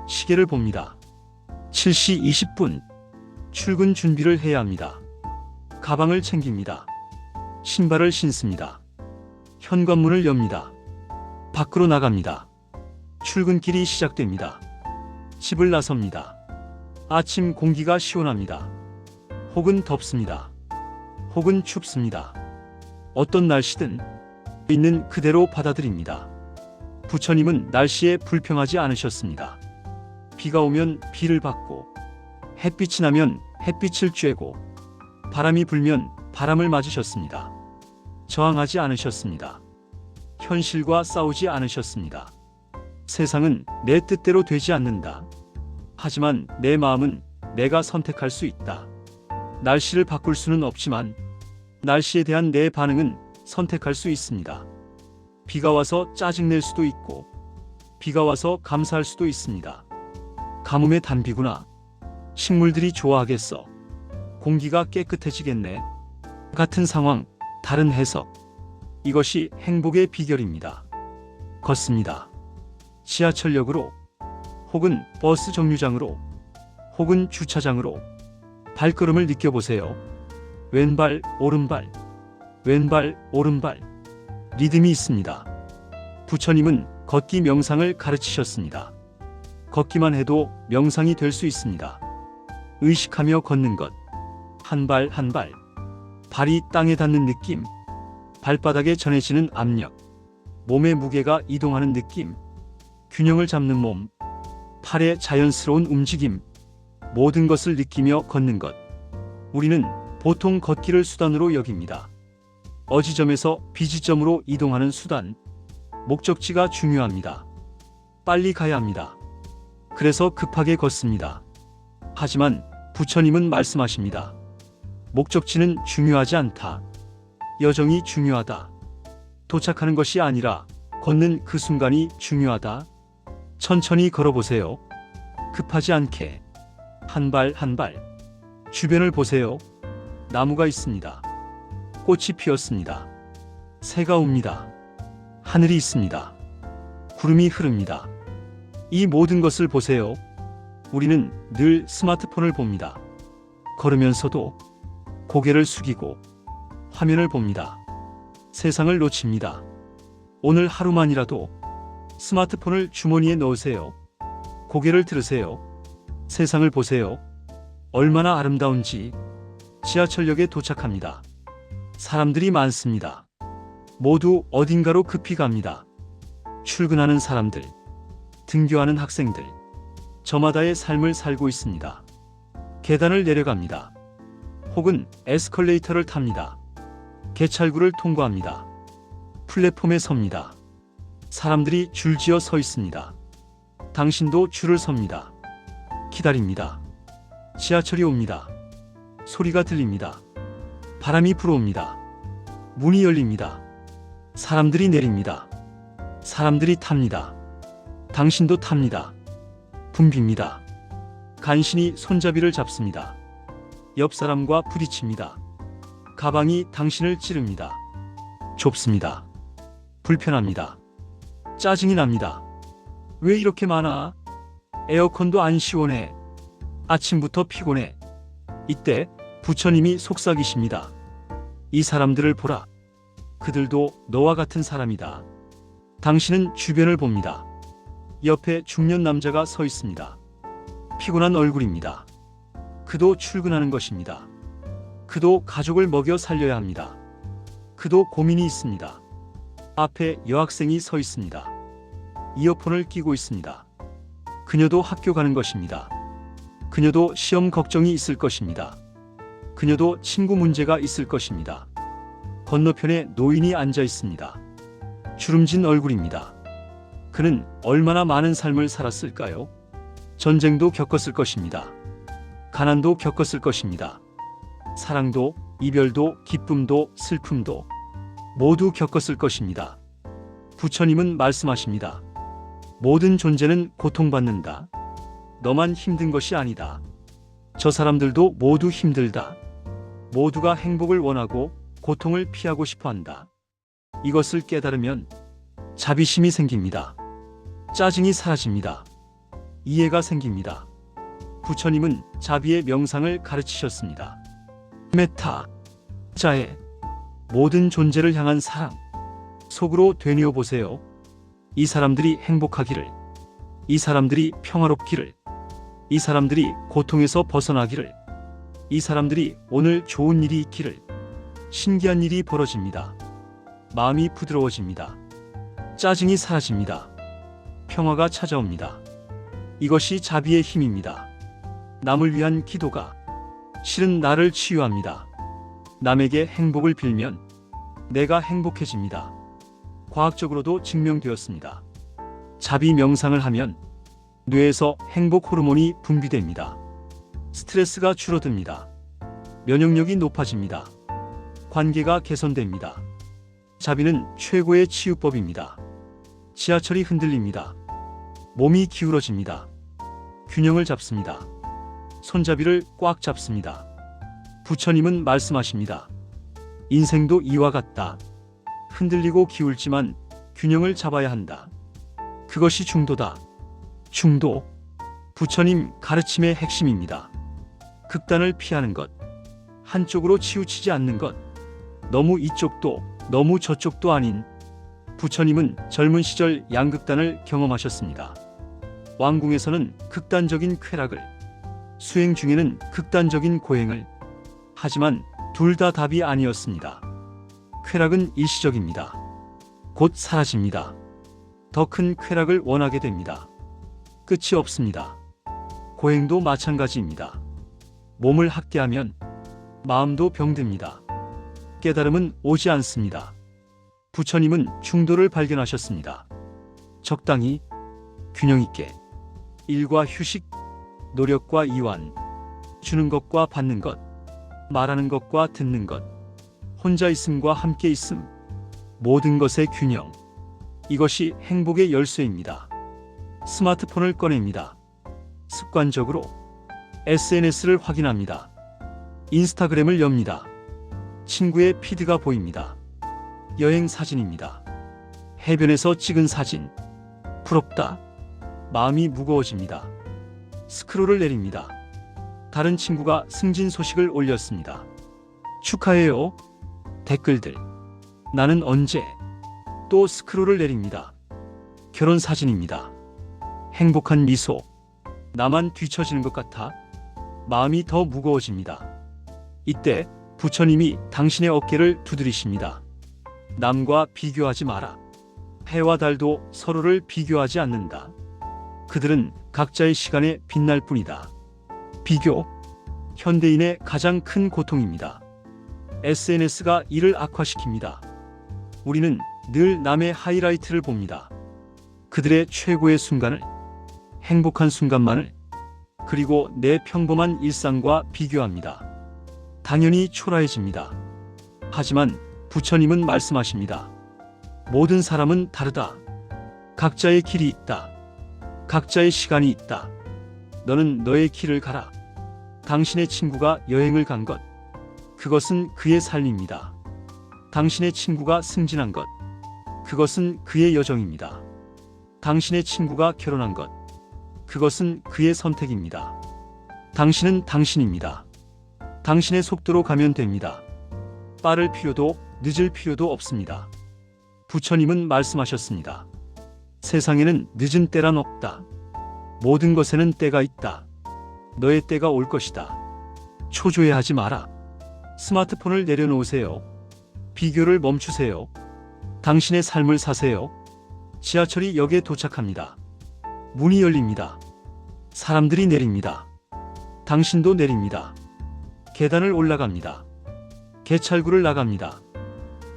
Speaker 1: 시계를 봅니다. 7시 20분. 출근 준비를 해야 합니다. 가방을 챙깁니다. 신발을 신습니다. 현관문을 엽니다. 밖으로 나갑니다. 출근길이 시작됩니다. 집을 나섭니다. 아침 공기가 시원합니다. 혹은 덥습니다. 혹은 춥습니다. 어떤 날씨든 있는 그대로 받아들입니다. 부처님은 날씨에 불평하지 않으셨습니다. 비가 오면 비를 받고, 햇빛이 나면 햇빛을 쬐고, 바람이 불면 바람을 맞으셨습니다. 저항하지 않으셨습니다. 현실과 싸우지 않으셨습니다. 세상은 내 뜻대로 되지 않는다. 하지만 내 마음은 내가 선택할 수 있다. 날씨를 바꿀 수는 없지만 날씨에 대한 내 반응은 선택할 수 있습니다. 비가 와서 짜증낼 수도 있고, 비가 와서 감사할 수도 있습니다. 가뭄의 단비구나. 식물들이 좋아하겠어. 공기가 깨끗해지겠네. 같은 상황, 다른 해석. 이것이 행복의 비결입니다. 걷습니다. 지하철역으로, 혹은 버스 정류장으로, 혹은 주차장으로 발걸음을 느껴보세요. 왼발, 오른발, 왼발, 오른발. 리듬이 있습니다. 부처님은 걷기 명상을 가르치셨습니다. 걷기만 해도 명상이 될 수 있습니다. 의식하며 걷는 것. 한 발 한 발. 발이 땅에 닿는 느낌. 발바닥에 전해지는 압력. 몸의 무게가 이동하는 느낌. 균형을 잡는 몸. 팔의 자연스러운 움직임. 모든 것을 느끼며 걷는 것. 우리는 보통 걷기를 수단으로 여깁니다. 어지점에서 비지점으로 이동하는 수단. 목적지가 중요합니다. 빨리 가야 합니다. 그래서 급하게 걷습니다. 하지만 부처님은 말씀하십니다. 목적지는 중요하지 않다. 여정이 중요하다. 도착하는 것이 아니라 걷는 그 순간이 중요하다. 천천히 걸어보세요. 급하지 않게. 한 발 한 발. 주변을 보세요. 나무가 있습니다. 꽃이 피었습니다. 새가 옵니다. 하늘이 있습니다. 구름이 흐릅니다. 이 모든 것을 보세요. 우리는 늘 스마트폰을 봅니다. 걸으면서도 고개를 숙이고 화면을 봅니다. 세상을 놓칩니다. 오늘 하루만이라도 스마트폰을 주머니에 넣으세요. 고개를 들으세요. 세상을 보세요. 얼마나 아름다운지. 지하철역에 도착합니다. 사람들이 많습니다. 모두 어딘가로 급히 갑니다. 출근하는 사람들, 등교하는 학생들, 저마다의 삶을 살고 있습니다. 계단을 내려갑니다. 혹은 에스컬레이터를 탑니다. 개찰구를 통과합니다. 플랫폼에 섭니다. 사람들이 줄지어 서 있습니다. 당신도 줄을 섭니다. 기다립니다. 지하철이 옵니다. 소리가 들립니다. 바람이 불어옵니다. 문이 열립니다. 사람들이 내립니다. 사람들이 탑니다. 당신도 탑니다. 붐빕니다. 간신히 손잡이를 잡습니다. 옆 사람과 부딪힙니다. 가방이 당신을 찌릅니다. 좁습니다. 불편합니다. 짜증이 납니다. 왜 이렇게 많아? 에어컨도 안 시원해. 아침부터 피곤해. 이때 부처님이 속삭이십니다. 이 사람들을 보라. 그들도 너와 같은 사람이다. 당신은 주변을 봅니다. 옆에 중년 남자가 서 있습니다. 피곤한 얼굴입니다. 그도 출근하는 것입니다. 그도 가족을 먹여 살려야 합니다. 그도 고민이 있습니다. 앞에 여학생이 서 있습니다. 이어폰을 끼고 있습니다. 그녀도 학교 가는 것입니다. 그녀도 시험 걱정이 있을 것입니다. 그녀도 친구 문제가 있을 것입니다. 건너편에 노인이 앉아 있습니다. 주름진 얼굴입니다. 그는 얼마나 많은 삶을 살았을까요? 전쟁도 겪었을 것입니다. 가난도 겪었을 것입니다. 사랑도, 이별도, 기쁨도, 슬픔도 모두 겪었을 것입니다. 부처님은 말씀하십니다. 모든 존재는 고통받는다. 너만 힘든 것이 아니다. 저 사람들도 모두 힘들다. 모두가 행복을 원하고 고통을 피하고 싶어 한다. 이것을 깨달으면 자비심이 생깁니다. 짜증이 사라집니다. 이해가 생깁니다. 부처님은 자비의 명상을 가르치셨습니다. 메타, 자애, 모든 존재를 향한 사랑. 속으로 되뇌어 보세요. 이 사람들이 행복하기를, 이 사람들이 평화롭기를, 이 사람들이 고통에서 벗어나기를, 이 사람들이 오늘 좋은 일이 있기를. 신기한 일이 벌어집니다. 마음이 부드러워집니다. 짜증이 사라집니다. 평화가 찾아옵니다. 이것이 자비의 힘입니다. 남을 위한 기도가 실은 나를 치유합니다. 남에게 행복을 빌면 내가 행복해집니다. 과학적으로도 증명되었습니다. 자비 명상을 하면 뇌에서 행복 호르몬이 분비됩니다. 스트레스가 줄어듭니다. 면역력이 높아집니다. 관계가 개선됩니다. 자비는 최고의 치유법입니다. 지하철이 흔들립니다. 몸이 기울어집니다. 균형을 잡습니다. 손잡이를 꽉 잡습니다. 부처님은 말씀하십니다. 인생도 이와 같다. 흔들리고 기울지만 균형을 잡아야 한다. 그것이 중도다. 중도. 부처님 가르침의 핵심입니다. 극단을 피하는 것. 한쪽으로 치우치지 않는 것. 너무 이쪽도 너무 저쪽도 아닌. 부처님은 젊은 시절 양극단을 경험하셨습니다. 왕궁에서는 극단적인 쾌락을, 수행 중에는 극단적인 고행을. 하지만 둘 다 답이 아니었습니다. 쾌락은 일시적입니다. 곧 사라집니다. 더 큰 쾌락을 원하게 됩니다. 끝이 없습니다. 고행도 마찬가지입니다. 몸을 학대하면 마음도 병듭니다. 깨달음은 오지 않습니다. 부처님은 중도를 발견하셨습니다. 적당히, 균형 있게, 일과 휴식, 노력과 이완, 주는 것과 받는 것, 말하는 것과 듣는 것, 혼자 있음과 함께 있음, 모든 것의 균형. 이것이 행복의 열쇠입니다. 스마트폰을 꺼냅니다. 습관적으로 SNS를 확인합니다. 인스타그램을 엽니다. 친구의 피드가 보입니다. 여행 사진입니다. 해변에서 찍은 사진. 부럽다. 마음이 무거워집니다. 스크롤을 내립니다. 다른 친구가 승진 소식을 올렸습니다. 축하해요. 댓글들. 나는 언제? 또 스크롤을 내립니다. 결혼 사진입니다. 행복한 미소. 나만 뒤처지는 것 같아 마음이 더 무거워집니다. 이때 부처님이 당신의 어깨를 두드리십니다. 남과 비교하지 마라. 해와 달도 서로를 비교하지 않는다. 그들은 각자의 시간에 빛날 뿐이다. 비교, 현대인의 가장 큰 고통입니다. SNS가 이를 악화시킵니다. 우리는 늘 남의 하이라이트를 봅니다. 그들의 최고의 순간을, 행복한 순간만을, 그리고 내 평범한 일상과 비교합니다. 당연히 초라해집니다. 하지만 부처님은 말씀하십니다. 모든 사람은 다르다. 각자의 길이 있다. 각자의 시간이 있다. 너는 너의 길을 가라. 당신의 친구가 여행을 간 것, 그것은 그의 삶입니다. 당신의 친구가 승진한 것, 그것은 그의 여정입니다. 당신의 친구가 결혼한 것, 그것은 그의 선택입니다. 당신은 당신입니다. 당신의 속도로 가면 됩니다. 빠를 필요도 늦을 필요도 없습니다. 부처님은 말씀하셨습니다. 세상에는 늦은 때란 없다. 모든 것에는 때가 있다. 너의 때가 올 것이다. 초조해하지 마라. 스마트폰을 내려놓으세요. 비교를 멈추세요. 당신의 삶을 사세요. 지하철이 역에 도착합니다. 문이 열립니다. 사람들이 내립니다. 당신도 내립니다. 계단을 올라갑니다. 개찰구를 나갑니다.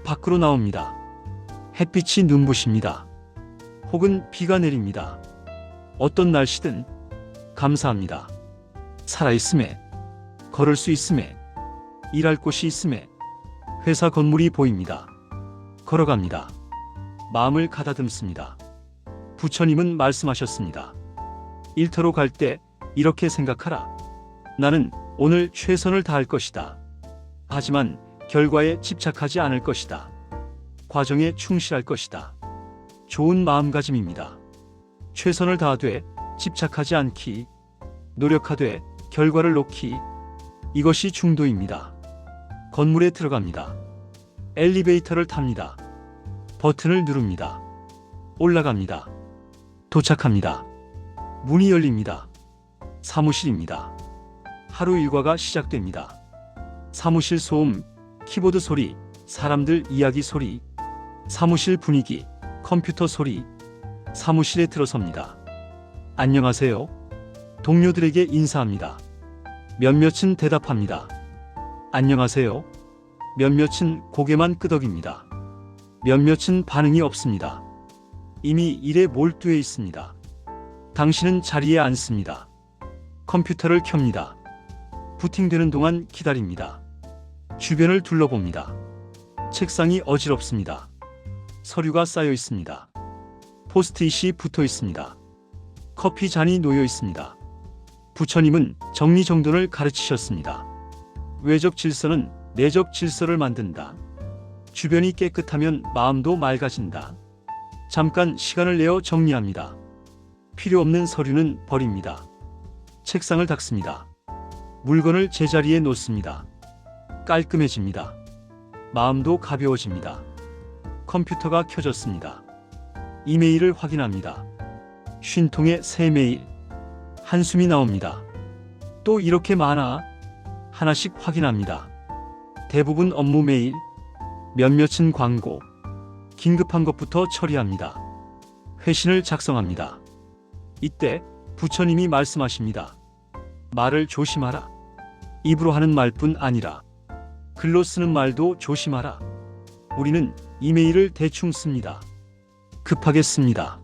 Speaker 1: 밖으로 나옵니다. 햇빛이 눈부십니다. 혹은 비가 내립니다. 어떤 날씨든 감사합니다. 살아있음에, 걸을 수 있음에, 일할 곳이 있음에, 회사 건물이 보입니다. 걸어갑니다. 마음을 가다듬습니다. 부처님은 말씀하셨습니다. 일터로 갈 때 이렇게 생각하라. 나는 오늘 최선을 다할 것이다. 하지만 결과에 집착하지 않을 것이다. 과정에 충실할 것이다. 좋은 마음가짐입니다. 최선을 다하되 집착하지 않기, 노력하되 결과를 놓기, 이것이 중도입니다. 건물에 들어갑니다. 엘리베이터를 탑니다. 버튼을 누릅니다. 올라갑니다. 도착합니다. 문이 열립니다. 사무실입니다. 하루 일과가 시작됩니다. 사무실 소음, 키보드 소리, 사람들 이야기 소리, 사무실 분위기, 컴퓨터 소리, 사무실에 들어섭니다. 안녕하세요. 동료들에게 인사합니다. 몇몇은 대답합니다. 안녕하세요. 몇몇은 고개만 끄덕입니다. 몇몇은 반응이 없습니다. 이미 일에 몰두해 있습니다. 당신은 자리에 앉습니다. 컴퓨터를 켭니다. 부팅되는 동안 기다립니다. 주변을 둘러봅니다. 책상이 어지럽습니다. 서류가 쌓여 있습니다. 포스트잇이 붙어 있습니다. 커피 잔이 놓여 있습니다. 부처님은 정리정돈을 가르치셨습니다. 외적 질서는 내적 질서를 만든다. 주변이 깨끗하면 마음도 맑아진다. 잠깐 시간을 내어 정리합니다. 필요 없는 서류는 버립니다. 책상을 닦습니다. 물건을 제자리에 놓습니다. 깔끔해집니다. 마음도 가벼워집니다. 컴퓨터가 켜졌습니다. 이메일을 확인합니다. 쉰통의 새 메일. 한숨이 나옵니다. 또 이렇게 많아? 하나씩 확인합니다. 대부분 업무 메일, 몇몇은 광고, 긴급한 것부터 처리합니다. 회신을 작성합니다. 이때 부처님이 말씀하십니다. 말을 조심하라. 입으로 하는 말뿐 아니라 글로 쓰는 말도 조심하라. 우리는 이메일을 대충 씁니다. 급하게 씁니다.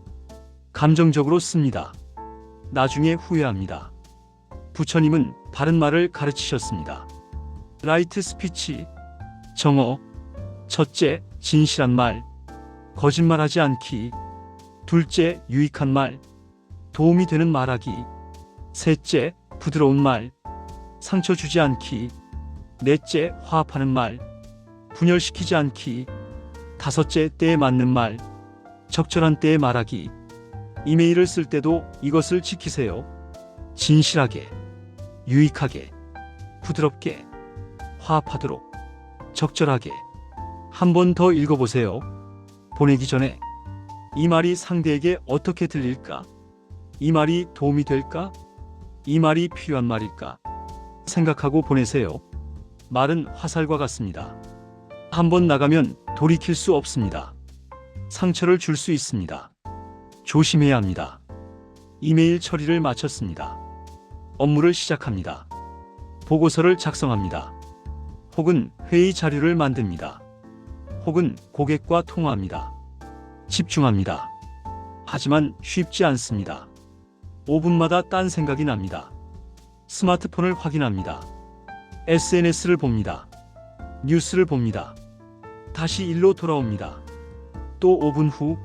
Speaker 1: 감정적으로 씁니다. 나중에 후회합니다. 부처님은 바른 말을 가르치셨습니다. 라이트 스피치, 정어. 첫째, 진실한 말, 거짓말하지 않기. 둘째, 유익한 말, 도움이 되는 말하기. 셋째, 부드러운 말, 상처 주지 않기. 넷째, 화합하는 말, 분열시키지 않기. 다섯째, 때에 맞는 말, 적절한 때에 말하기. 이메일을 쓸 때도 이것을 지키세요. 진실하게, 유익하게, 부드럽게, 화합하도록, 적절하게. 한 번 더 읽어보세요. 보내기 전에 이 말이 상대에게 어떻게 들릴까? 이 말이 도움이 될까? 이 말이 필요한 말일까? 생각하고 보내세요. 말은 화살과 같습니다. 한번 나가면 돌이킬 수 없습니다. 상처를 줄 수 있습니다. 조심해야 합니다. 이메일 처리를 마쳤습니다. 업무를 시작합니다. 보고서를 작성합니다. 혹은 회의 자료를 만듭니다. 혹은 고객과 통화합니다. 집중합니다. 하지만 쉽지 않습니다. 5분마다 딴 생각이 납니다. 스마트폰을 확인합니다. SNS를 봅니다. 뉴스를 봅니다. 다시 일로 돌아옵니다. 또 5분 후,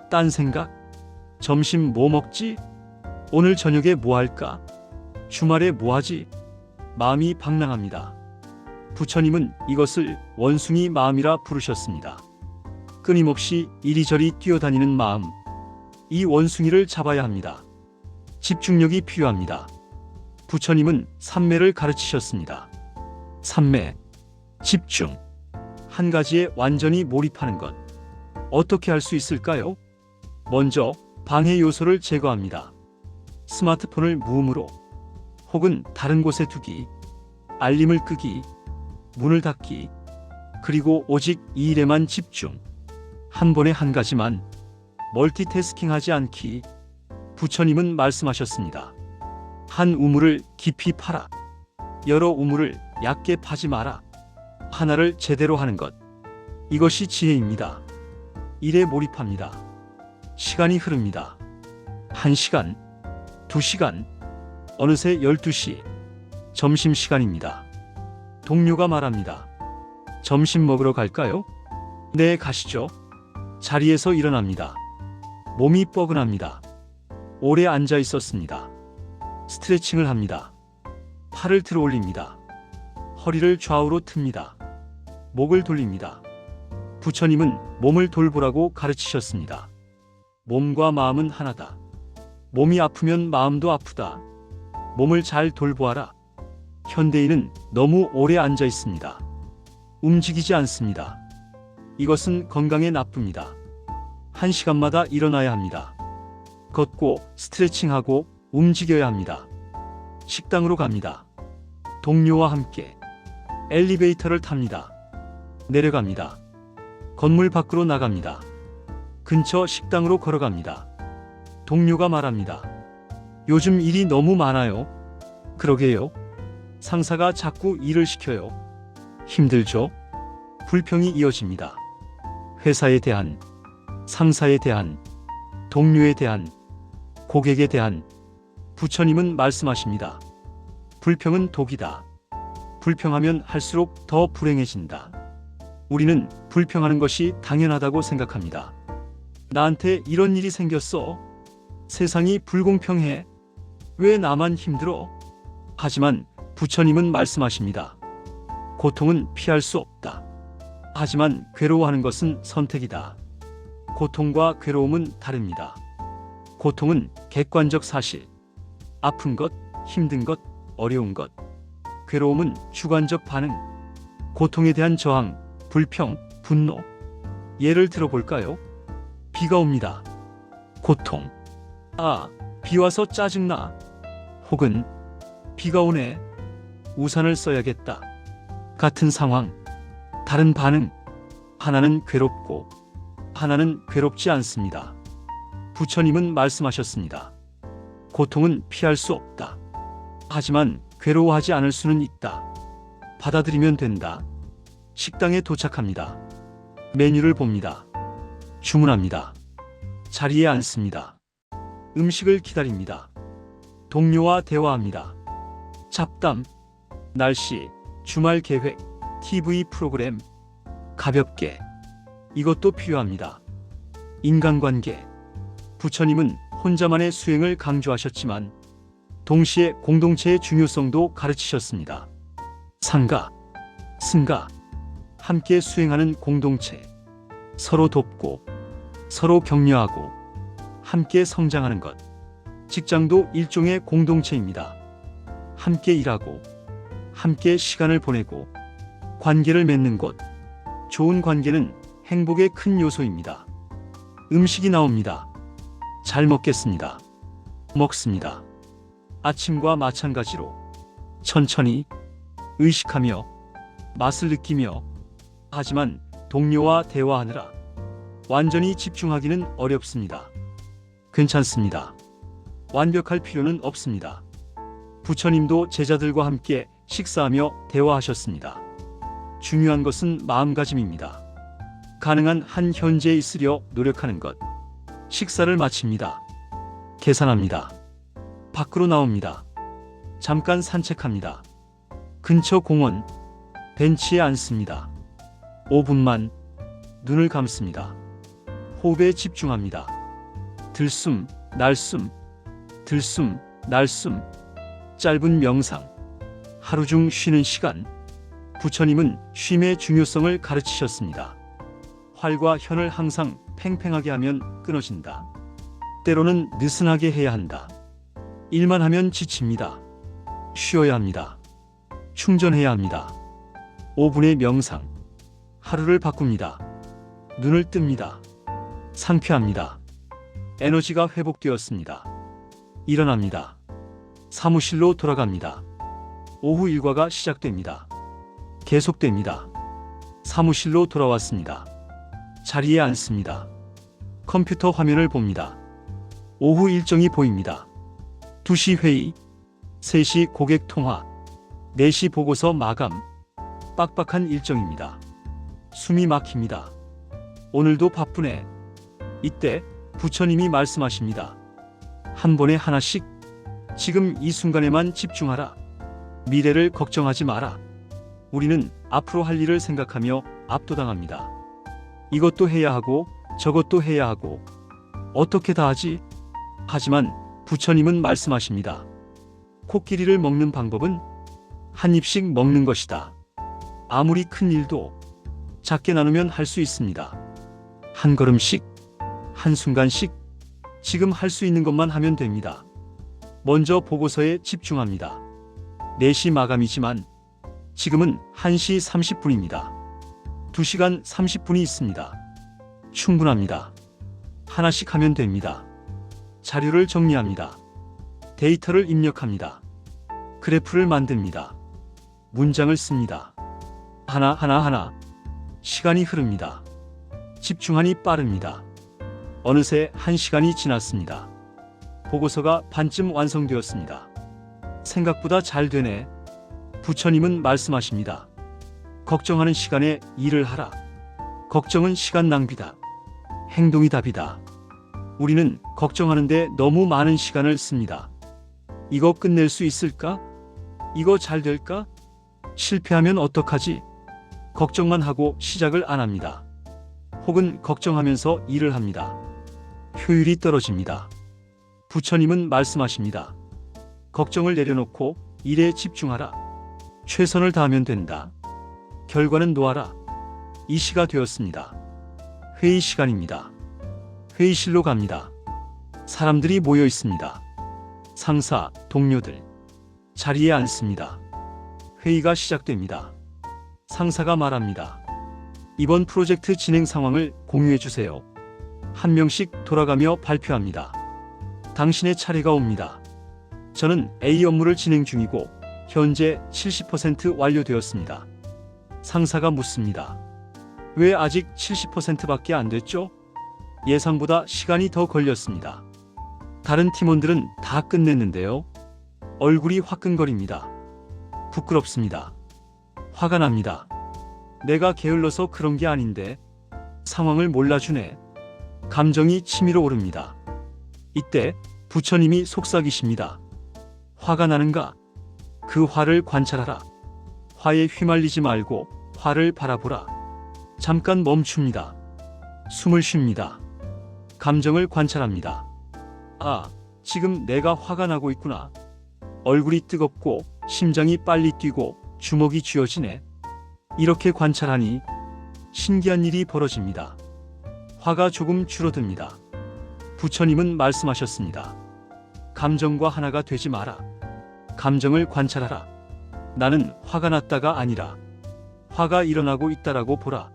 Speaker 1: 딴 생각? 점심 뭐 먹지? 오늘 저녁에 뭐 할까? 주말에 뭐 하지? 마음이 방랑합니다. 부처님은 이것을 원숭이 마음이라 부르셨습니다. 끊임없이 이리저리 뛰어다니는 마음. 이 원숭이를 잡아야 합니다. 집중력이 필요합니다. 부처님은 삼매를 가르치셨습니다. 삼매, 집중. 한 가지에 완전히 몰입하는 것. 어떻게 할 수 있을까요? 먼저 방해 요소를 제거합니다. 스마트폰을 무음으로 혹은 다른 곳에 두기, 알림을 끄기, 문을 닫기, 그리고 오직 이 일에만 집중. 한 번에 한 가지만 멀티태스킹하지 않기. 부처님은 말씀하셨습니다. 한 우물을 깊이 파라. 여러 우물을 얕게 파지 마라. 하나를 제대로 하는 것. 이것이 지혜입니다. 일에 몰입합니다. 시간이 흐릅니다. 1시간, 2시간, 어느새 12시. 점심시간입니다. 동료가 말합니다. 점심 먹으러 갈까요? 네, 가시죠. 자리에서 일어납니다. 몸이 뻐근합니다. 오래 앉아 있었습니다. 스트레칭을 합니다. 팔을 들어 올립니다. 허리를 좌우로 틉니다. 목을 돌립니다. 부처님은 몸을 돌보라고 가르치셨습니다. 몸과 마음은 하나다. 몸이 아프면 마음도 아프다. 몸을 잘 돌보아라. 현대인은 너무 오래 앉아 있습니다. 움직이지 않습니다. 이것은 건강에 나쁩니다. 1시간마다 일어나야 합니다. 걷고 스트레칭하고 움직여야 합니다. 식당으로 갑니다. 동료와 함께 엘리베이터를 탑니다. 내려갑니다. 건물 밖으로 나갑니다. 근처 식당으로 걸어갑니다. 동료가 말합니다. 요즘 일이 너무 많아요. 그러게요. 상사가 자꾸 일을 시켜요. 힘들죠? 불평이 이어집니다. 회사에 대한, 상사에 대한, 동료에 대한, 고객에 대한. 부처님은 말씀하십니다. 불평은 독이다. 불평하면 할수록 더 불행해진다. 우리는 불평하는 것이 당연하다고 생각합니다. 나한테 이런 일이 생겼어. 세상이 불공평해. 왜 나만 힘들어? 하지만 부처님은 말씀하십니다. 고통은 피할 수 없다. 하지만 괴로워하는 것은 선택이다. 고통과 괴로움은 다릅니다. 고통은 객관적 사실. 아픈 것, 힘든 것, 어려운 것. 괴로움은 주관적 반응. 고통에 대한 저항, 불평, 분노. 예를 들어볼까요? 비가 옵니다. 고통. 아, 비 와서 짜증나. 혹은 비가 오네. 우산을 써야겠다. 같은 상황, 다른 반응. 하나는 괴롭고 하나는 괴롭지 않습니다. 부처님은 말씀하셨습니다. 고통은 피할 수 없다. 하지만 괴로워하지 않을 수는 있다. 받아들이면 된다. 식당에 도착합니다. 메뉴를 봅니다. 주문합니다. 자리에 앉습니다. 음식을 기다립니다. 동료와 대화합니다. 잡담, 날씨, 주말 계획, TV 프로그램. 가볍게. 이것도 필요합니다. 인간관계. 부처님은 혼자만의 수행을 강조하셨지만 동시에 공동체의 중요성도 가르치셨습니다. 상가, 승가. 함께 수행하는 공동체. 서로 돕고 서로 격려하고 함께 성장하는 것. 직장도 일종의 공동체입니다. 함께 일하고 함께 시간을 보내고 관계를 맺는 곳. 좋은 관계는 행복의 큰 요소입니다. 음식이 나옵니다. 잘 먹겠습니다. 먹습니다. 아침과 마찬가지로 천천히 의식하며 맛을 느끼며, 하지만 동료와 대화하느라 완전히 집중하기는 어렵습니다. 괜찮습니다. 완벽할 필요는 없습니다. 부처님도 제자들과 함께 식사하며 대화하셨습니다. 중요한 것은 마음가짐입니다. 가능한 한 현재에 있으려 노력하는 것. 식사를 마칩니다. 계산합니다. 밖으로 나옵니다. 잠깐 산책합니다. 근처 공원, 벤치에 앉습니다. 5분만 눈을 감습니다. 호흡에 집중합니다. 들숨, 날숨, 들숨, 날숨. 짧은 명상. 하루 중 쉬는 시간. 부처님은 쉼의 중요성을 가르치셨습니다. 활과 현을 항상 팽팽하게 하면 끊어진다. 때로는 느슨하게 해야 한다. 일만 하면 지칩니다. 쉬어야 합니다. 충전해야 합니다. 5분의 명상. 하루를 바꿉니다. 눈을 뜹니다. 상쾌합니다. 에너지가 회복되었습니다. 일어납니다. 사무실로 돌아갑니다. 오후 일과가 시작됩니다. 계속됩니다. 사무실로 돌아왔습니다. 자리에 앉습니다. 컴퓨터 화면을 봅니다. 오후 일정이 보입니다. 2시 회의, 3시 고객 통화, 4시 보고서 마감. 빡빡한 일정입니다. 숨이 막힙니다. 오늘도 바쁘네. 이때 부처님이 말씀하십니다. 한 번에 하나씩. 지금 이 순간에만 집중하라. 미래를 걱정하지 마라. 우리는 앞으로 할 일을 생각하며 압도당합니다. 이것도 해야 하고 저것도 해야 하고 어떻게 다 하지? 하지만 부처님은 말씀하십니다. 코끼리를 먹는 방법은 한 입씩 먹는 것이다. 아무리 큰 일도 작게 나누면 할 수 있습니다. 한 걸음씩, 한 순간씩, 지금 할 수 있는 것만 하면 됩니다. 먼저 보고서에 집중합니다. 4시 마감이지만 지금은 1시 30분입니다. 2시간 30분이 있습니다. 충분합니다. 하나씩 하면 됩니다. 자료를 정리합니다. 데이터를 입력합니다. 그래프를 만듭니다. 문장을 씁니다. 하나. 시간이 흐릅니다. 집중하니 빠릅니다. 어느새 1시간이 지났습니다. 보고서가 반쯤 완성되었습니다. 생각보다 잘 되네. 부처님은 말씀하십니다. 걱정하는 시간에 일을 하라. 걱정은 시간 낭비다. 행동이 답이다. 우리는 걱정하는데 너무 많은 시간을 씁니다. 이거 끝낼 수 있을까? 이거 잘 될까? 실패하면 어떡하지? 걱정만 하고 시작을 안 합니다. 혹은 걱정하면서 일을 합니다. 효율이 떨어집니다. 부처님은 말씀하십니다. 걱정을 내려놓고 일에 집중하라. 최선을 다하면 된다. 결과는 놓아라. 이 시가 되었습니다. 회의 시간입니다. 회의실로 갑니다. 사람들이 모여 있습니다. 상사, 동료들. 자리에 앉습니다. 회의가 시작됩니다. 상사가 말합니다. 이번 프로젝트 진행 상황을 공유해 주세요. 한 명씩 돌아가며 발표합니다. 당신의 차례가 옵니다. 저는 A 업무를 진행 중이고 현재 70% 완료되었습니다. 상사가 묻습니다. 왜 아직 70%밖에 안 됐죠? 예상보다 시간이 더 걸렸습니다. 다른 팀원들은 다 끝냈는데요. 얼굴이 화끈거립니다. 부끄럽습니다. 화가 납니다. 내가 게을러서 그런 게 아닌데 상황을 몰라주네. 감정이 치밀어 오릅니다. 이때 부처님이 속삭이십니다. 화가 나는가? 그 화를 관찰하라. 화에 휘말리지 말고 화를 바라보라. 잠깐 멈춥니다. 숨을 쉽니다. 감정을 관찰합니다. 아, 지금 내가 화가 나고 있구나. 얼굴이 뜨겁고 심장이 빨리 뛰고 주먹이 쥐어지네. 이렇게 관찰하니 신기한 일이 벌어집니다. 화가 조금 줄어듭니다. 부처님은 말씀하셨습니다. 감정과 하나가 되지 마라. 감정을 관찰하라. 나는 화가 났다가 아니라 화가 일어나고 있다라고 보라.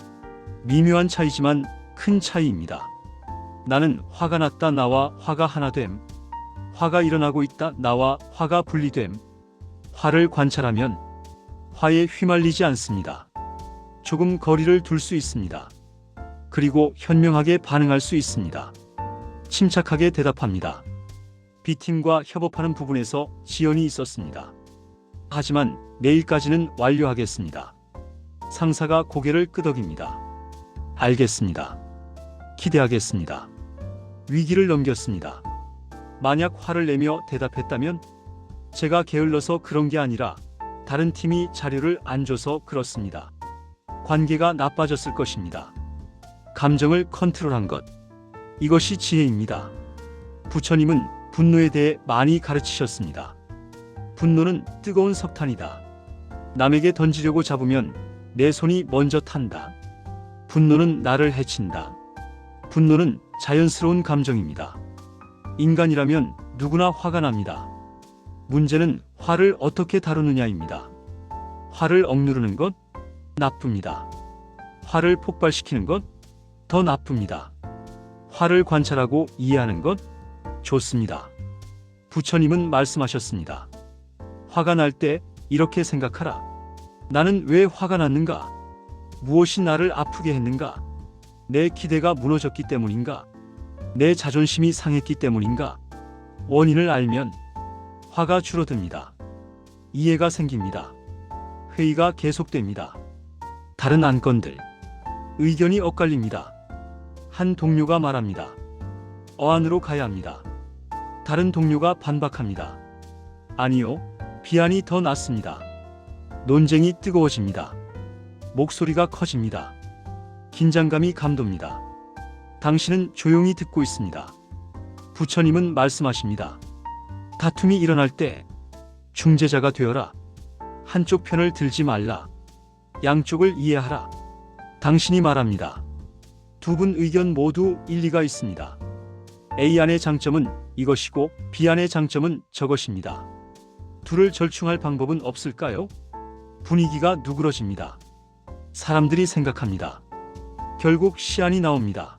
Speaker 1: 미묘한 차이지만 큰 차이입니다. 나는 화가 났다 나와 화가 하나됨. 화가 일어나고 있다. 나와 화가 분리됨. 화를 관찰하면 화에 휘말리지 않습니다. 조금 거리를 둘 수 있습니다. 그리고 현명하게 반응할 수 있습니다. 침착하게 대답합니다. B팀과 협업하는 부분에서 지연이 있었습니다. 하지만 내일까지는 완료하겠습니다. 상사가 고개를 끄덕입니다. 알겠습니다. 기대하겠습니다. 위기를 넘겼습니다. 만약 화를 내며 대답했다면 제가 게을러서 그런 게 아니라 다른 팀이 자료를 안 줘서 그렇습니다. 관계가 나빠졌을 것입니다. 감정을 컨트롤한 것. 이것이 지혜입니다. 부처님은 분노에 대해 많이 가르치셨습니다. 분노는 뜨거운 석탄이다. 남에게 던지려고 잡으면 내 손이 먼저 탄다. 분노는 나를 해친다. 분노는 자연스러운 감정입니다. 인간이라면 누구나 화가 납니다. 문제는 화를 어떻게 다루느냐입니다. 화를 억누르는 것? 나쁩니다. 화를 폭발시키는 것? 더 나쁩니다. 화를 관찰하고 이해하는 것? 좋습니다. 부처님은 말씀하셨습니다. 화가 날 때 이렇게 생각하라. 나는 왜 화가 났는가? 무엇이 나를 아프게 했는가? 내 기대가 무너졌기 때문인가? 내 자존심이 상했기 때문인가? 원인을 알면 화가 줄어듭니다. 이해가 생깁니다. 회의가 계속됩니다. 다른 안건들. 의견이 엇갈립니다. 한 동료가 말합니다. 어안으로 가야 합니다. 다른 동료가 반박합니다. 아니요, 비안이 더 낫습니다. 논쟁이 뜨거워집니다. 목소리가 커집니다. 긴장감이 감돕니다. 당신은 조용히 듣고 있습니다. 부처님은 말씀하십니다. 다툼이 일어날 때 중재자가 되어라. 한쪽 편을 들지 말라. 양쪽을 이해하라. 당신이 말합니다. 두 분 의견 모두 일리가 있습니다. A 안의 장점은 이것이고 B 안의 장점은 저것입니다. 둘을 절충할 방법은 없을까요? 분위기가 누그러집니다. 사람들이 생각합니다. 결국 시안이 나옵니다.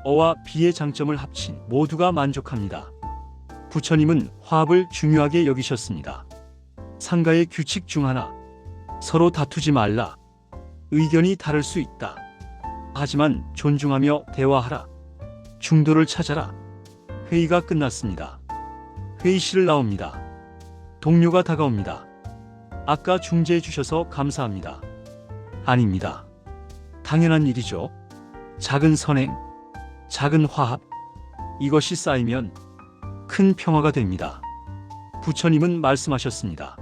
Speaker 1: O와 B의 장점을 합친 모두가 만족합니다. 부처님은 화합을 중요하게 여기셨습니다. 상가의 규칙 중 하나. 서로 다투지 말라. 의견이 다를 수 있다. 하지만 존중하며 대화하라. 중도를 찾아라. 회의가 끝났습니다. 회의실을 나옵니다. 동료가 다가옵니다. 아까 중재해 주셔서 감사합니다. 아닙니다. 당연한 일이죠. 작은 선행, 작은 화합. 이것이 쌓이면 큰 평화가 됩니다. 부처님은 말씀하셨습니다.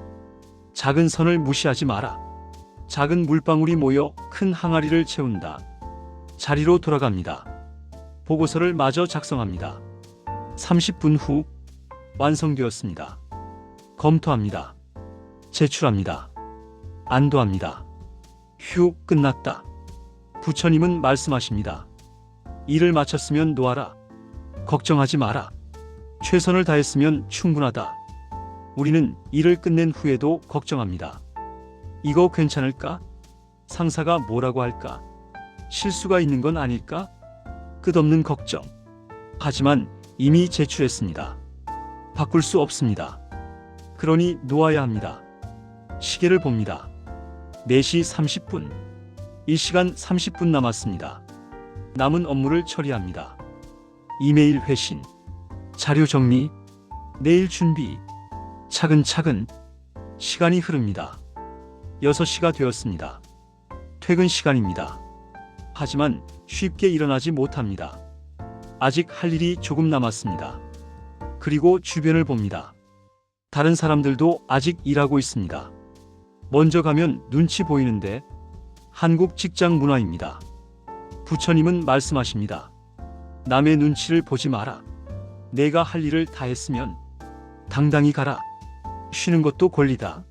Speaker 1: 작은 선을 무시하지 마라. 작은 물방울이 모여 큰 항아리를 채운다. 자리로 돌아갑니다. 보고서를 마저 작성합니다. 30분 후 완성되었습니다. 검토합니다. 제출합니다. 안도합니다. 휴, 끝났다. 부처님은 말씀하십니다. 일을 마쳤으면 놓아라. 걱정하지 마라. 최선을 다했으면 충분하다. 우리는 일을 끝낸 후에도 걱정합니다. 이거 괜찮을까? 상사가 뭐라고 할까? 실수가 있는 건 아닐까? 끝없는 걱정. 하지만 이미 제출했습니다. 바꿀 수 없습니다. 그러니 놓아야 합니다. 시계를 봅니다. 4시 30분. 1시간 30분 남았습니다. 남은 업무를 처리합니다. 이메일 회신, 자료 정리, 내일 준비. 차근차근 시간이 흐릅니다. 6시가 되었습니다. 퇴근 시간입니다. 하지만 쉽게 일어나지 못합니다. 아직 할 일이 조금 남았습니다. 그리고 주변을 봅니다. 다른 사람들도 아직 일하고 있습니다. 먼저 가면 눈치 보이는데 한국 직장 문화입니다. 부처님은 말씀하십니다. 남의 눈치를 보지 마라. 내가 할 일을 다 했으면 당당히 가라. 쉬는 것도 권리다.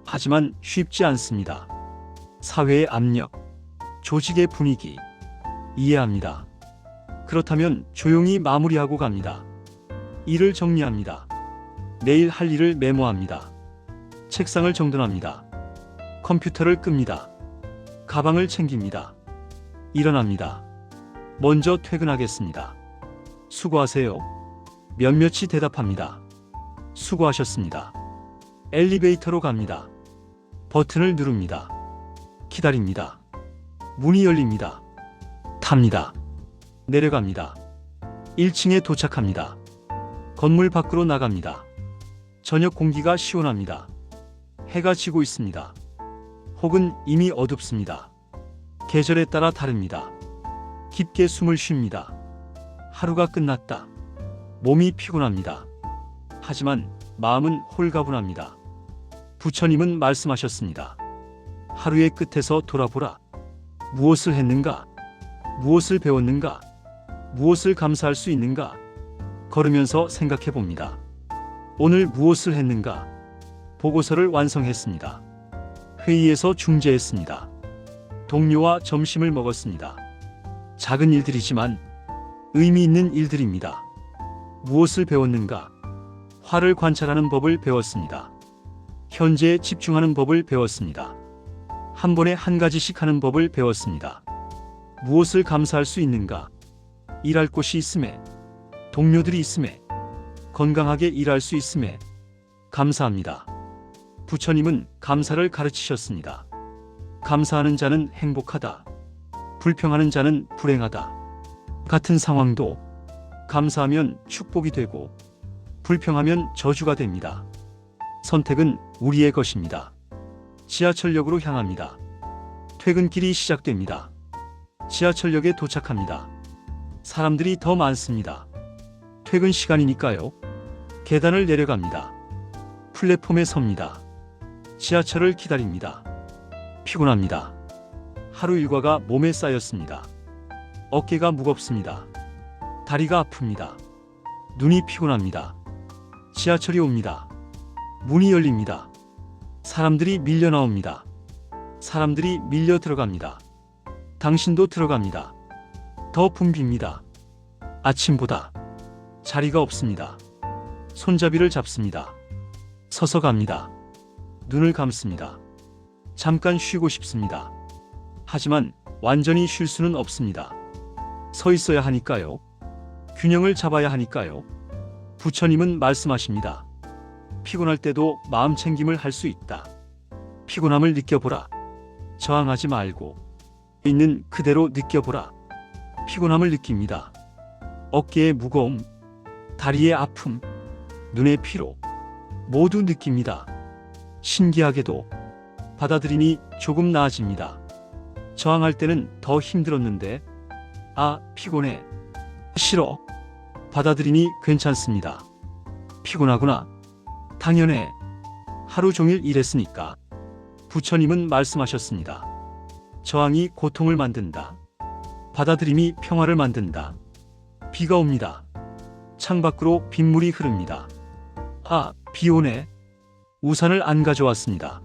Speaker 1: 하지만 쉽지 않습니다. 사회의 압력, 조직의 분위기, 이해합니다. 그렇다면 조용히 마무리하고 갑니다. 일을 정리합니다. 내일 할 일을 메모합니다. 책상을 정돈합니다. 컴퓨터를 끕니다. 가방을 챙깁니다. 일어납니다. 먼저 퇴근하겠습니다. 수고하세요. 몇몇이 대답합니다. 수고하셨습니다. 엘리베이터로 갑니다. 버튼을 누릅니다. 기다립니다. 문이 열립니다. 탑니다. 내려갑니다. 1층에 도착합니다. 건물 밖으로 나갑니다. 저녁 공기가 시원합니다. 해가 지고 있습니다. 혹은 이미 어둡습니다. 계절에 따라 다릅니다. 깊게 숨을 쉽니다. 하루가 끝났다. 몸이 피곤합니다. 하지만 마음은 홀가분합니다. 부처님은 말씀하셨습니다. 하루의 끝에서 돌아보라. 무엇을 했는가? 무엇을 배웠는가? 무엇을 감사할 수 있는가? 걸으면서 생각해 봅니다. 오늘 무엇을 했는가? 보고서를 완성했습니다. 회의에서 중재했습니다. 동료와 점심을 먹었습니다. 작은 일들이지만 의미 있는 일들입니다. 무엇을 배웠는가? 화를 관찰하는 법을 배웠습니다. 현재에 집중하는 법을 배웠습니다. 한 번에 한 가지씩 하는 법을 배웠습니다. 무엇을 감사할 수 있는가? 일할 곳이 있음에, 동료들이 있음에, 건강하게 일할 수 있음에 감사합니다. 부처님은 감사를 가르치셨습니다. 감사하는 자는 행복하다. 불평하는 자는 불행하다. 같은 상황도 감사하면 축복이 되고 불평하면 저주가 됩니다. 선택은 우리의 것입니다. 지하철역으로 향합니다. 퇴근길이 시작됩니다. 지하철역에 도착합니다. 사람들이 더 많습니다. 퇴근 시간이니까요. 계단을 내려갑니다. 플랫폼에 섭니다. 지하철을 기다립니다. 피곤합니다. 하루 일과가 몸에 쌓였습니다. 어깨가 무겁습니다. 다리가 아픕니다. 눈이 피곤합니다. 지하철이 옵니다. 문이 열립니다. 사람들이 밀려 나옵니다. 사람들이 밀려 들어갑니다. 당신도 들어갑니다. 더 붐빕니다. 아침보다 자리가 없습니다. 손잡이를 잡습니다. 서서 갑니다. 눈을 감습니다. 잠깐 쉬고 싶습니다. 하지만 완전히 쉴 수는 없습니다. 서 있어야 하니까요. 균형을 잡아야 하니까요. 부처님은 말씀하십니다. 피곤할 때도 마음 챙김을 할 수 있다. 피곤함을 느껴보라. 저항하지 말고 있는 그대로 느껴보라. 피곤함을 느낍니다. 어깨의 무거움, 다리의 아픔, 눈의 피로 모두 느낍니다. 신기하게도 받아들이니 조금 나아집니다. 저항할 때는 더 힘들었는데 피곤해. 싫어. 받아들이니 괜찮습니다. 피곤하구나. 당연해. 하루 종일 일했으니까. 부처님은 말씀하셨습니다. 저항이 고통을 만든다. 받아들임이 평화를 만든다. 비가 옵니다. 창밖으로 빗물이 흐릅니다. 비 오네. 우산을 안 가져왔습니다.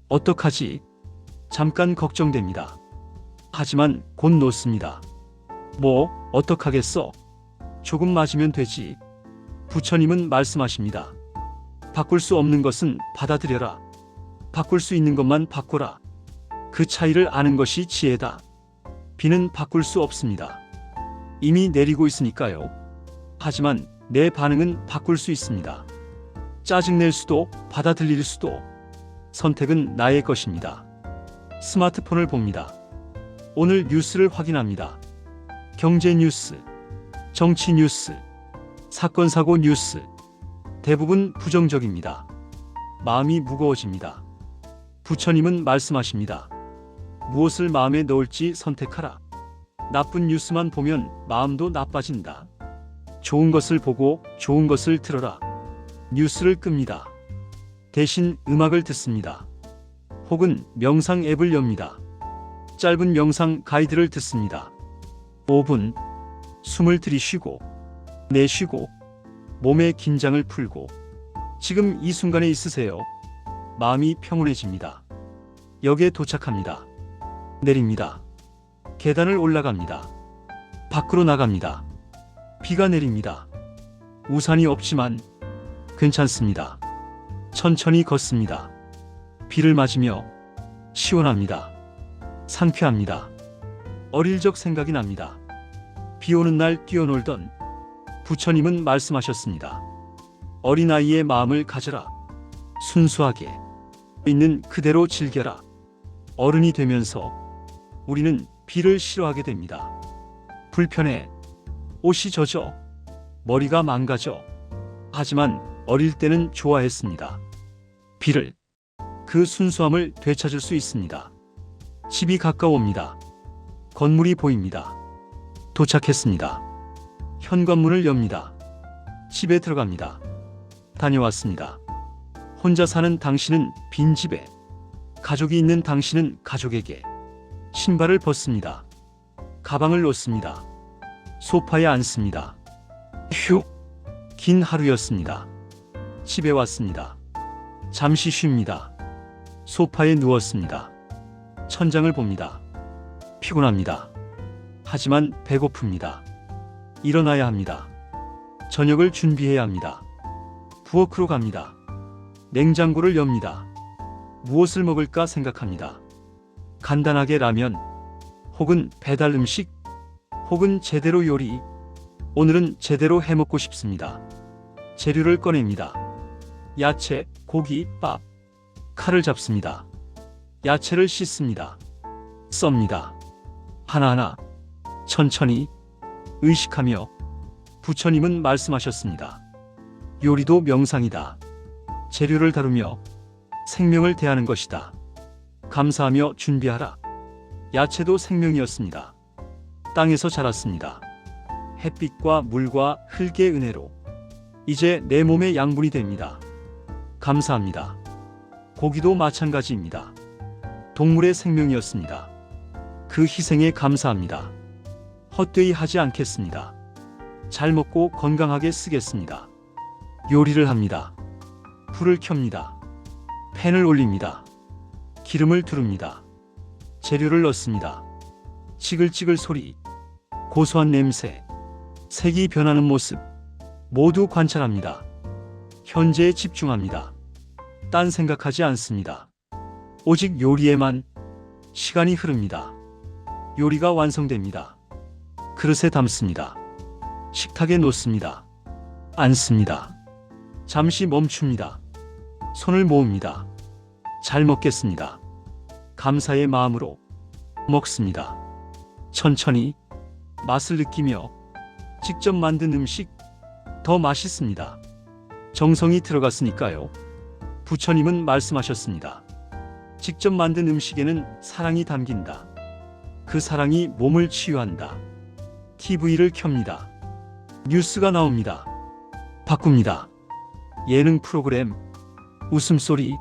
Speaker 1: 어떡하지? 잠깐 걱정됩니다. 하지만 곧 놓습니다. 어떡하겠어? 조금 맞으면 되지. 부처님은 말씀하십니다. 바꿀 수 없는 것은 받아들여라. 바꿀 수 있는 것만 바꿔라. 그 차이를 아는 것이 지혜다. 비는 바꿀 수 없습니다. 이미 내리고 있으니까요. 하지만 내 반응은 바꿀 수 있습니다. 짜증낼 수도 받아들일 수도. 선택은 나의 것입니다. 스마트폰을 봅니다. 오늘 뉴스를 확인합니다. 경제 뉴스, 정치 뉴스, 사건 사고 뉴스. 대부분 부정적입니다. 마음이 무거워집니다. 부처님은 말씀하십니다. 무엇을 마음에 넣을지 선택하라. 나쁜 뉴스만 보면 마음도 나빠진다. 좋은 것을 보고 좋은 것을 들어라. 뉴스를 끕니다. 대신 음악을 듣습니다. 혹은 명상 앱을 엽니다. 짧은 명상 가이드를 듣습니다. 5분. 숨을 들이쉬고 내쉬고 몸의 긴장을 풀고 지금 이 순간에 있으세요. 마음이 평온해집니다. 역에 도착합니다. 내립니다. 계단을 올라갑니다. 밖으로 나갑니다. 비가 내립니다. 우산이 없지만 괜찮습니다. 천천히 걷습니다. 비를 맞으며 시원합니다. 상쾌합니다. 어릴 적 생각이 납니다. 비 오는 날 뛰어놀던 부처님은 말씀하셨습니다. 어린아이의 마음을 가져라. 순수하게 있는 그대로 즐겨라. 어른이 되면서 우리는 비를 싫어하게 됩니다. 불편해. 옷이 젖어. 머리가 망가져. 하지만 어릴 때는 좋아했습니다. 비를. 그 순수함을 되찾을 수 있습니다. 집이 가까워옵니다. 건물이 보입니다. 도착했습니다. 현관문을 엽니다. 집에 들어갑니다. 다녀왔습니다. 혼자 사는 당신은 빈집에, 가족이 있는 당신은 가족에게. 신발을 벗습니다. 가방을 놓습니다. 소파에 앉습니다. 휴. 긴 하루였습니다. 집에 왔습니다. 잠시 쉽니다. 소파에 누웠습니다. 천장을 봅니다. 피곤합니다. 하지만 배고픕니다. 일어나야 합니다. 저녁을 준비해야 합니다. 부엌으로 갑니다. 냉장고를 엽니다. 무엇을 먹을까 생각합니다. 간단하게 라면, 혹은 배달 음식, 혹은 제대로 요리. 오늘은 제대로 해먹고 싶습니다. 재료를 꺼냅니다. 야채, 고기, 밥. 칼을 잡습니다. 야채를 씻습니다. 썹니다. 하나하나, 천천히, 의식하며. 부처님은 말씀하셨습니다. 요리도 명상이다. 재료를 다루며 생명을 대하는 것이다. 감사하며 준비하라. 야채도 생명이었습니다. 땅에서 자랐습니다. 햇빛과 물과 흙의 은혜로 이제 내 몸의 양분이 됩니다. 감사합니다. 고기도 마찬가지입니다. 동물의 생명이었습니다. 그 희생에 감사합니다. 헛되이 하지 않겠습니다. 잘 먹고 건강하게 쓰겠습니다. 요리를 합니다. 불을 켭니다. 팬을 올립니다. 기름을 두릅니다. 재료를 넣습니다. 지글지글 소리, 고소한 냄새, 색이 변하는 모습 모두 관찰합니다. 현재에 집중합니다. 딴 생각하지 않습니다. 오직 요리에만. 시간이 흐릅니다. 요리가 완성됩니다. 그릇에 담습니다. 식탁에 놓습니다. 앉습니다. 잠시 멈춥니다. 손을 모읍니다. 잘 먹겠습니다. 감사의 마음으로 먹습니다. 천천히 맛을 느끼며. 직접 만든 음식 더 맛있습니다. 정성이 들어갔으니까요. 부처님은 말씀하셨습니다. 직접 만든 음식에는 사랑이 담긴다. 그 사랑이 몸을 치유한다. TV를 켭니다. 뉴스가 나옵니다. 바꿉니다. 예능 프로그램, 웃음소리,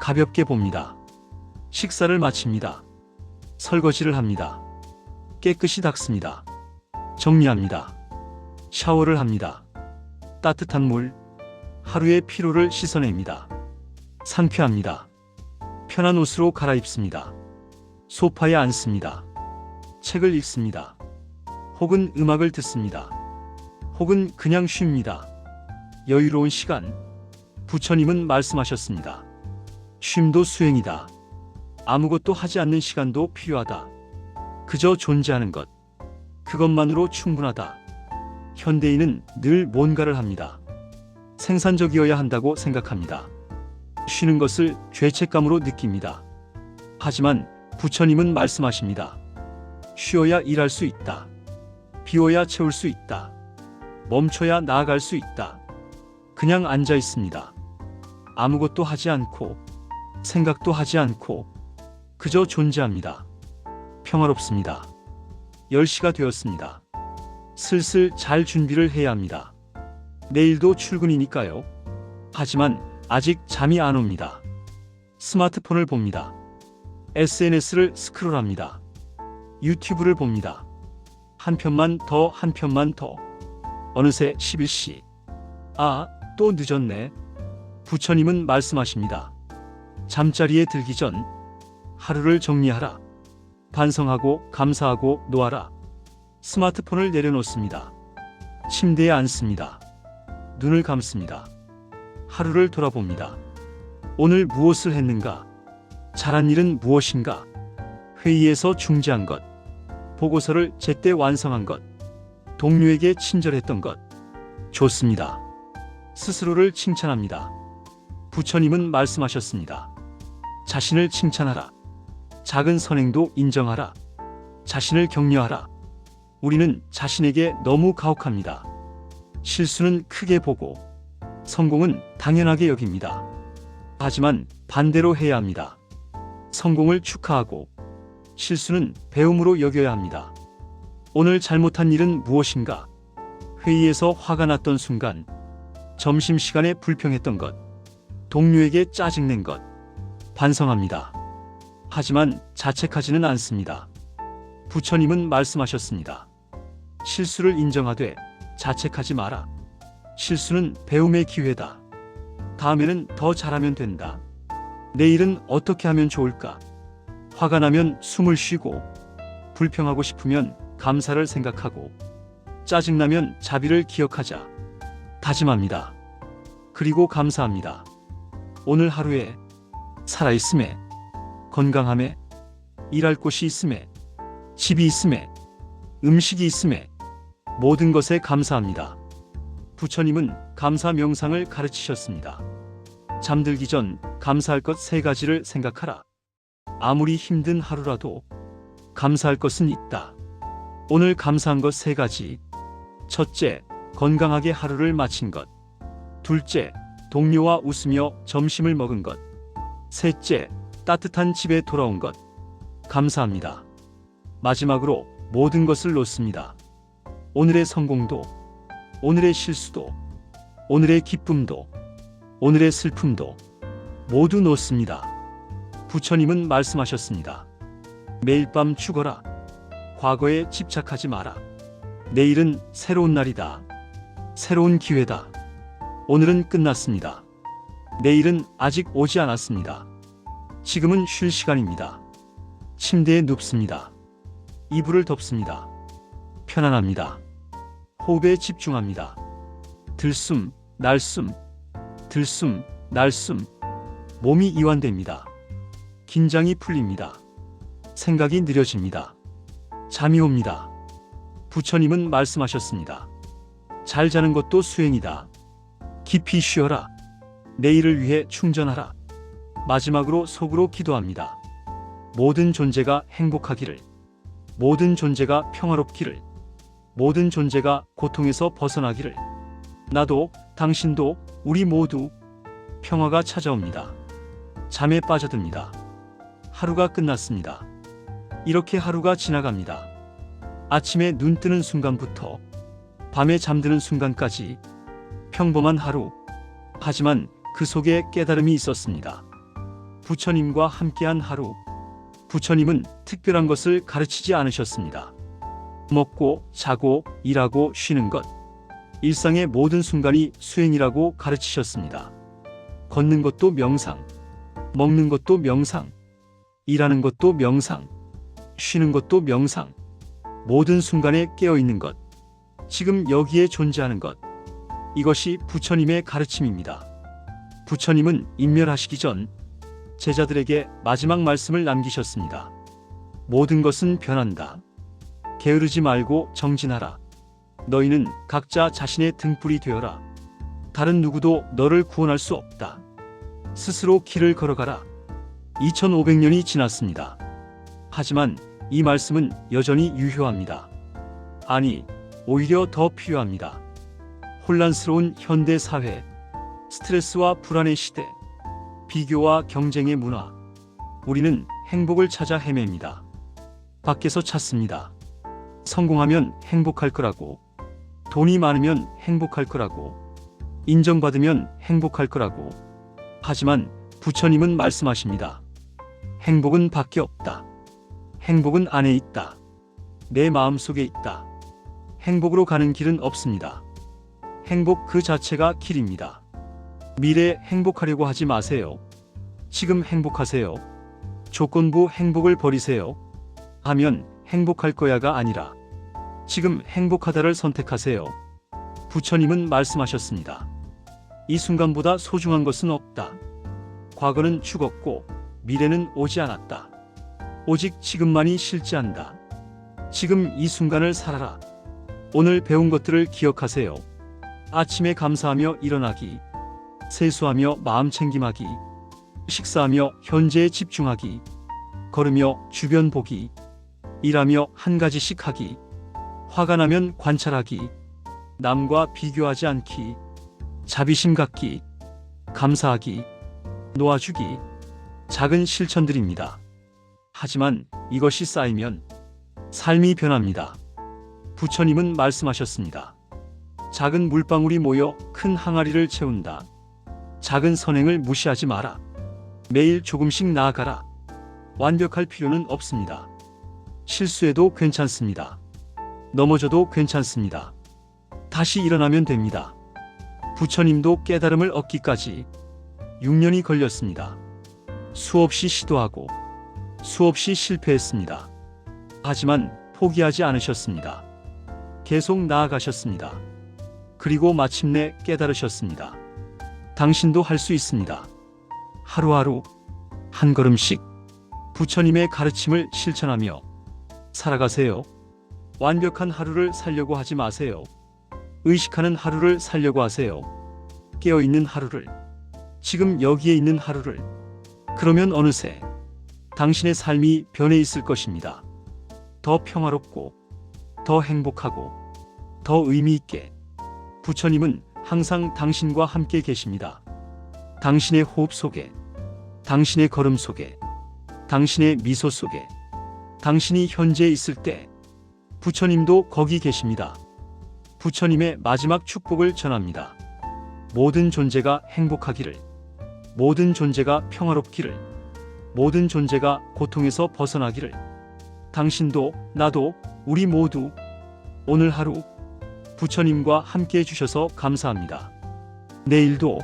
Speaker 1: 가볍게 봅니다. 식사를 마칩니다. 설거지를 합니다. 깨끗이 닦습니다. 정리합니다. 샤워를 합니다. 따뜻한 물, 하루의 피로를 씻어냅니다. 상쾌합니다. 편한 옷으로 갈아입습니다. 소파에 앉습니다. 책을 읽습니다. 혹은 음악을 듣습니다. 혹은 그냥 쉽니다. 여유로운 시간. 부처님은 말씀하셨습니다. 쉼도 수행이다. 아무것도 하지 않는 시간도 필요하다. 그저 존재하는 것. 그것만으로 충분하다. 현대인은 늘 뭔가를 합니다. 생산적이어야 한다고 생각합니다. 쉬는 것을 죄책감으로 느낍니다. 하지만 부처님은 말씀하십니다. 쉬어야 일할 수 있다. 비워야 채울 수 있다. 멈춰야 나아갈 수 있다. 그냥 앉아 있습니다. 아무것도 하지 않고 생각도 하지 않고 그저 존재합니다. 평화롭습니다. 10시가 되었습니다. 슬슬 잘 준비를 해야 합니다. 내일도 출근이니까요. 하지만 아직 잠이 안 옵니다. 스마트폰을 봅니다. SNS를 스크롤합니다. 유튜브를 봅니다. 한 편만 더, 한 편만 더. 어느새 11시. 아, 또 늦었네. 부처님은 말씀하십니다. 잠자리에 들기 전 하루를 정리하라. 반성하고 감사하고 놓아라. 스마트폰을 내려놓습니다. 침대에 앉습니다. 눈을 감습니다. 하루를 돌아봅니다. 오늘 무엇을 했는가? 잘한 일은 무엇인가? 회의에서 중재한 것, 보고서를 제때 완성한 것, 동료에게 친절했던 것, 좋습니다. 스스로를 칭찬합니다. 부처님은 말씀하셨습니다. 자신을 칭찬하라. 작은 선행도 인정하라. 자신을 격려하라. 우리는 자신에게 너무 가혹합니다. 실수는 크게 보고 성공은 당연하게 여깁니다. 하지만 반대로 해야 합니다. 성공을 축하하고 실수는 배움으로 여겨야 합니다. 오늘 잘못한 일은 무엇인가? 회의에서 화가 났던 순간, 점심시간에 불평했던 것, 동료에게 짜증낸 것, 반성합니다. 하지만 자책하지는 않습니다. 부처님은 말씀하셨습니다. 실수를 인정하되 자책하지 마라. 실수는 배움의 기회다. 다음에는 더 잘하면 된다. 내일은 어떻게 하면 좋을까? 화가 나면 숨을 쉬고, 불평하고 싶으면 감사를 생각하고, 짜증나면 자비를 기억하자. 다짐합니다. 그리고 감사합니다. 오늘 하루에 살아있음에, 건강함에, 일할 곳이 있음에, 집이 있음에, 음식이 있음에, 모든 것에 감사합니다. 부처님은 감사 명상을 가르치셨습니다. 잠들기 전 감사할 것 3가지를 생각하라. 아무리 힘든 하루라도 감사할 것은 있다. 오늘 감사한 것 3가지. 첫째, 건강하게 하루를 마친 것. 둘째, 동료와 웃으며 점심을 먹은 것. 셋째, 따뜻한 집에 돌아온 것. 감사합니다. 마지막으로 모든 것을 놓습니다. 오늘의 성공도, 오늘의 실수도, 오늘의 기쁨도, 오늘의 슬픔도 모두 놓습니다. 부처님은 말씀하셨습니다. 매일 밤 죽어라. 과거에 집착하지 마라. 내일은 새로운 날이다. 새로운 기회다. 오늘은 끝났습니다. 내일은 아직 오지 않았습니다. 지금은 쉴 시간입니다. 침대에 눕습니다. 이불을 덮습니다. 편안합니다. 호흡에 집중합니다. 들숨, 날숨, 들숨, 날숨. 몸이 이완됩니다. 긴장이 풀립니다. 생각이 느려집니다. 잠이 옵니다. 부처님은 말씀하셨습니다. 잘 자는 것도 수행이다. 깊이 쉬어라. 내일을 위해 충전하라. 마지막으로 속으로 기도합니다. 모든 존재가 행복하기를, 모든 존재가 평화롭기를, 모든 존재가 고통에서 벗어나기를, 나도, 당신도, 우리 모두 평화가 찾아옵니다. 잠에 빠져듭니다. 하루가 끝났습니다. 이렇게 하루가 지나갑니다. 아침에 눈 뜨는 순간부터 밤에 잠드는 순간까지 평범한 하루. 하지만 그 속에 깨달음이 있었습니다. 부처님과 함께한 하루. 부처님은 특별한 것을 가르치지 않으셨습니다. 먹고, 자고, 일하고, 쉬는 것. 일상의 모든 순간이 수행이라고 가르치셨습니다. 걷는 것도 명상, 먹는 것도 명상, 일하는 것도 명상, 쉬는 것도 명상. 모든 순간에 깨어있는 것, 지금 여기에 존재하는 것. 이것이 부처님의 가르침입니다. 부처님은 인멸하시기 전 제자들에게 마지막 말씀을 남기셨습니다. 모든 것은 변한다. 게으르지 말고 정진하라. 너희는 각자 자신의 등불이 되어라. 다른 누구도 너를 구원할 수 없다. 스스로 길을 걸어가라. 2500년이 지났습니다. 하지만 이 말씀은 여전히 유효합니다. 아니, 오히려 더 필요합니다. 혼란스러운 현대 사회, 스트레스와 불안의 시대, 비교와 경쟁의 문화. 우리는 행복을 찾아 헤맵니다. 밖에서 찾습니다. 성공하면 행복할 거라고, 돈이 많으면 행복할 거라고, 인정받으면 행복할 거라고. 하지만 부처님은 말씀하십니다. 행복은 밖에 없다. 행복은 안에 있다. 내 마음 속에 있다. 행복으로 가는 길은 없습니다. 행복 그 자체가 길입니다. 미래에 행복하려고 하지 마세요. 지금 행복하세요. 조건부 행복을 버리세요. 하면 행복할 거야가 아니라 지금 행복하다를 선택하세요. 부처님은 말씀하셨습니다. 이 순간보다 소중한 것은 없다. 과거는 죽었고 미래는 오지 않았다. 오직 지금만이 실재한다. 지금 이 순간을 살아라. 오늘 배운 것들을 기억하세요. 아침에 감사하며 일어나기, 세수하며 마음 챙김하기, 식사하며 현재에 집중하기, 걸으며 주변 보기, 일하며 한 가지씩 하기, 화가 나면 관찰하기, 남과 비교하지 않기, 자비심 갖기, 감사하기, 놓아주기, 작은 실천들입니다. 하지만 이것이 쌓이면 삶이 변합니다. 부처님은 말씀하셨습니다. 작은 물방울이 모여 큰 항아리를 채운다. 작은 선행을 무시하지 마라. 매일 조금씩 나아가라. 완벽할 필요는 없습니다. 실수해도 괜찮습니다. 넘어져도 괜찮습니다. 다시 일어나면 됩니다. 부처님도 깨달음을 얻기까지 6년이 걸렸습니다. 수없이 시도하고 수없이 실패했습니다. 하지만 포기하지 않으셨습니다. 계속 나아가셨습니다. 그리고 마침내 깨달으셨습니다. 당신도 할 수 있습니다. 하루하루 한 걸음씩 부처님의 가르침을 실천하며 살아가세요. 완벽한 하루를 살려고 하지 마세요. 의식하는 하루를 살려고 하세요. 깨어있는 하루를, 지금 여기에 있는 하루를. 그러면 어느새 당신의 삶이 변해 있을 것입니다. 더 평화롭고, 더 행복하고, 더 의미 있게. 부처님은 항상 당신과 함께 계십니다. 당신의 호흡 속에, 당신의 걸음 속에, 당신의 미소 속에, 당신이 현재에 있을 때 부처님도 거기 계십니다. 부처님의 마지막 축복을 전합니다. 모든 존재가 행복하기를, 모든 존재가 평화롭기를, 모든 존재가 고통에서 벗어나기를. 당신도 나도 우리 모두 오늘 하루 부처님과 함께 해주셔서 감사합니다. 내일도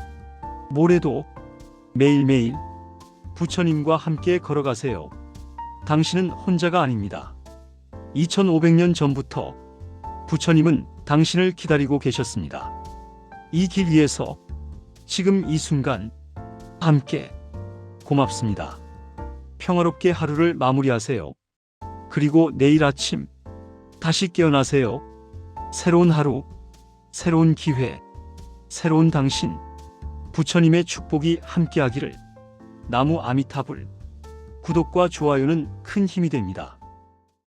Speaker 1: 모레도 매일매일 부처님과 함께 걸어가세요. 당신은 혼자가 아닙니다. 2500년 전부터 부처님은 당신을 기다리고 계셨습니다. 이 길 위에서 지금 이 순간 함께 고맙습니다. 평화롭게 하루를 마무리하세요. 그리고 내일 아침 다시 깨어나세요. 새로운 하루, 새로운 기회, 새로운 당신. 부처님의 축복이 함께하기를. 나무 아미타불. 구독과 좋아요는 큰 힘이 됩니다.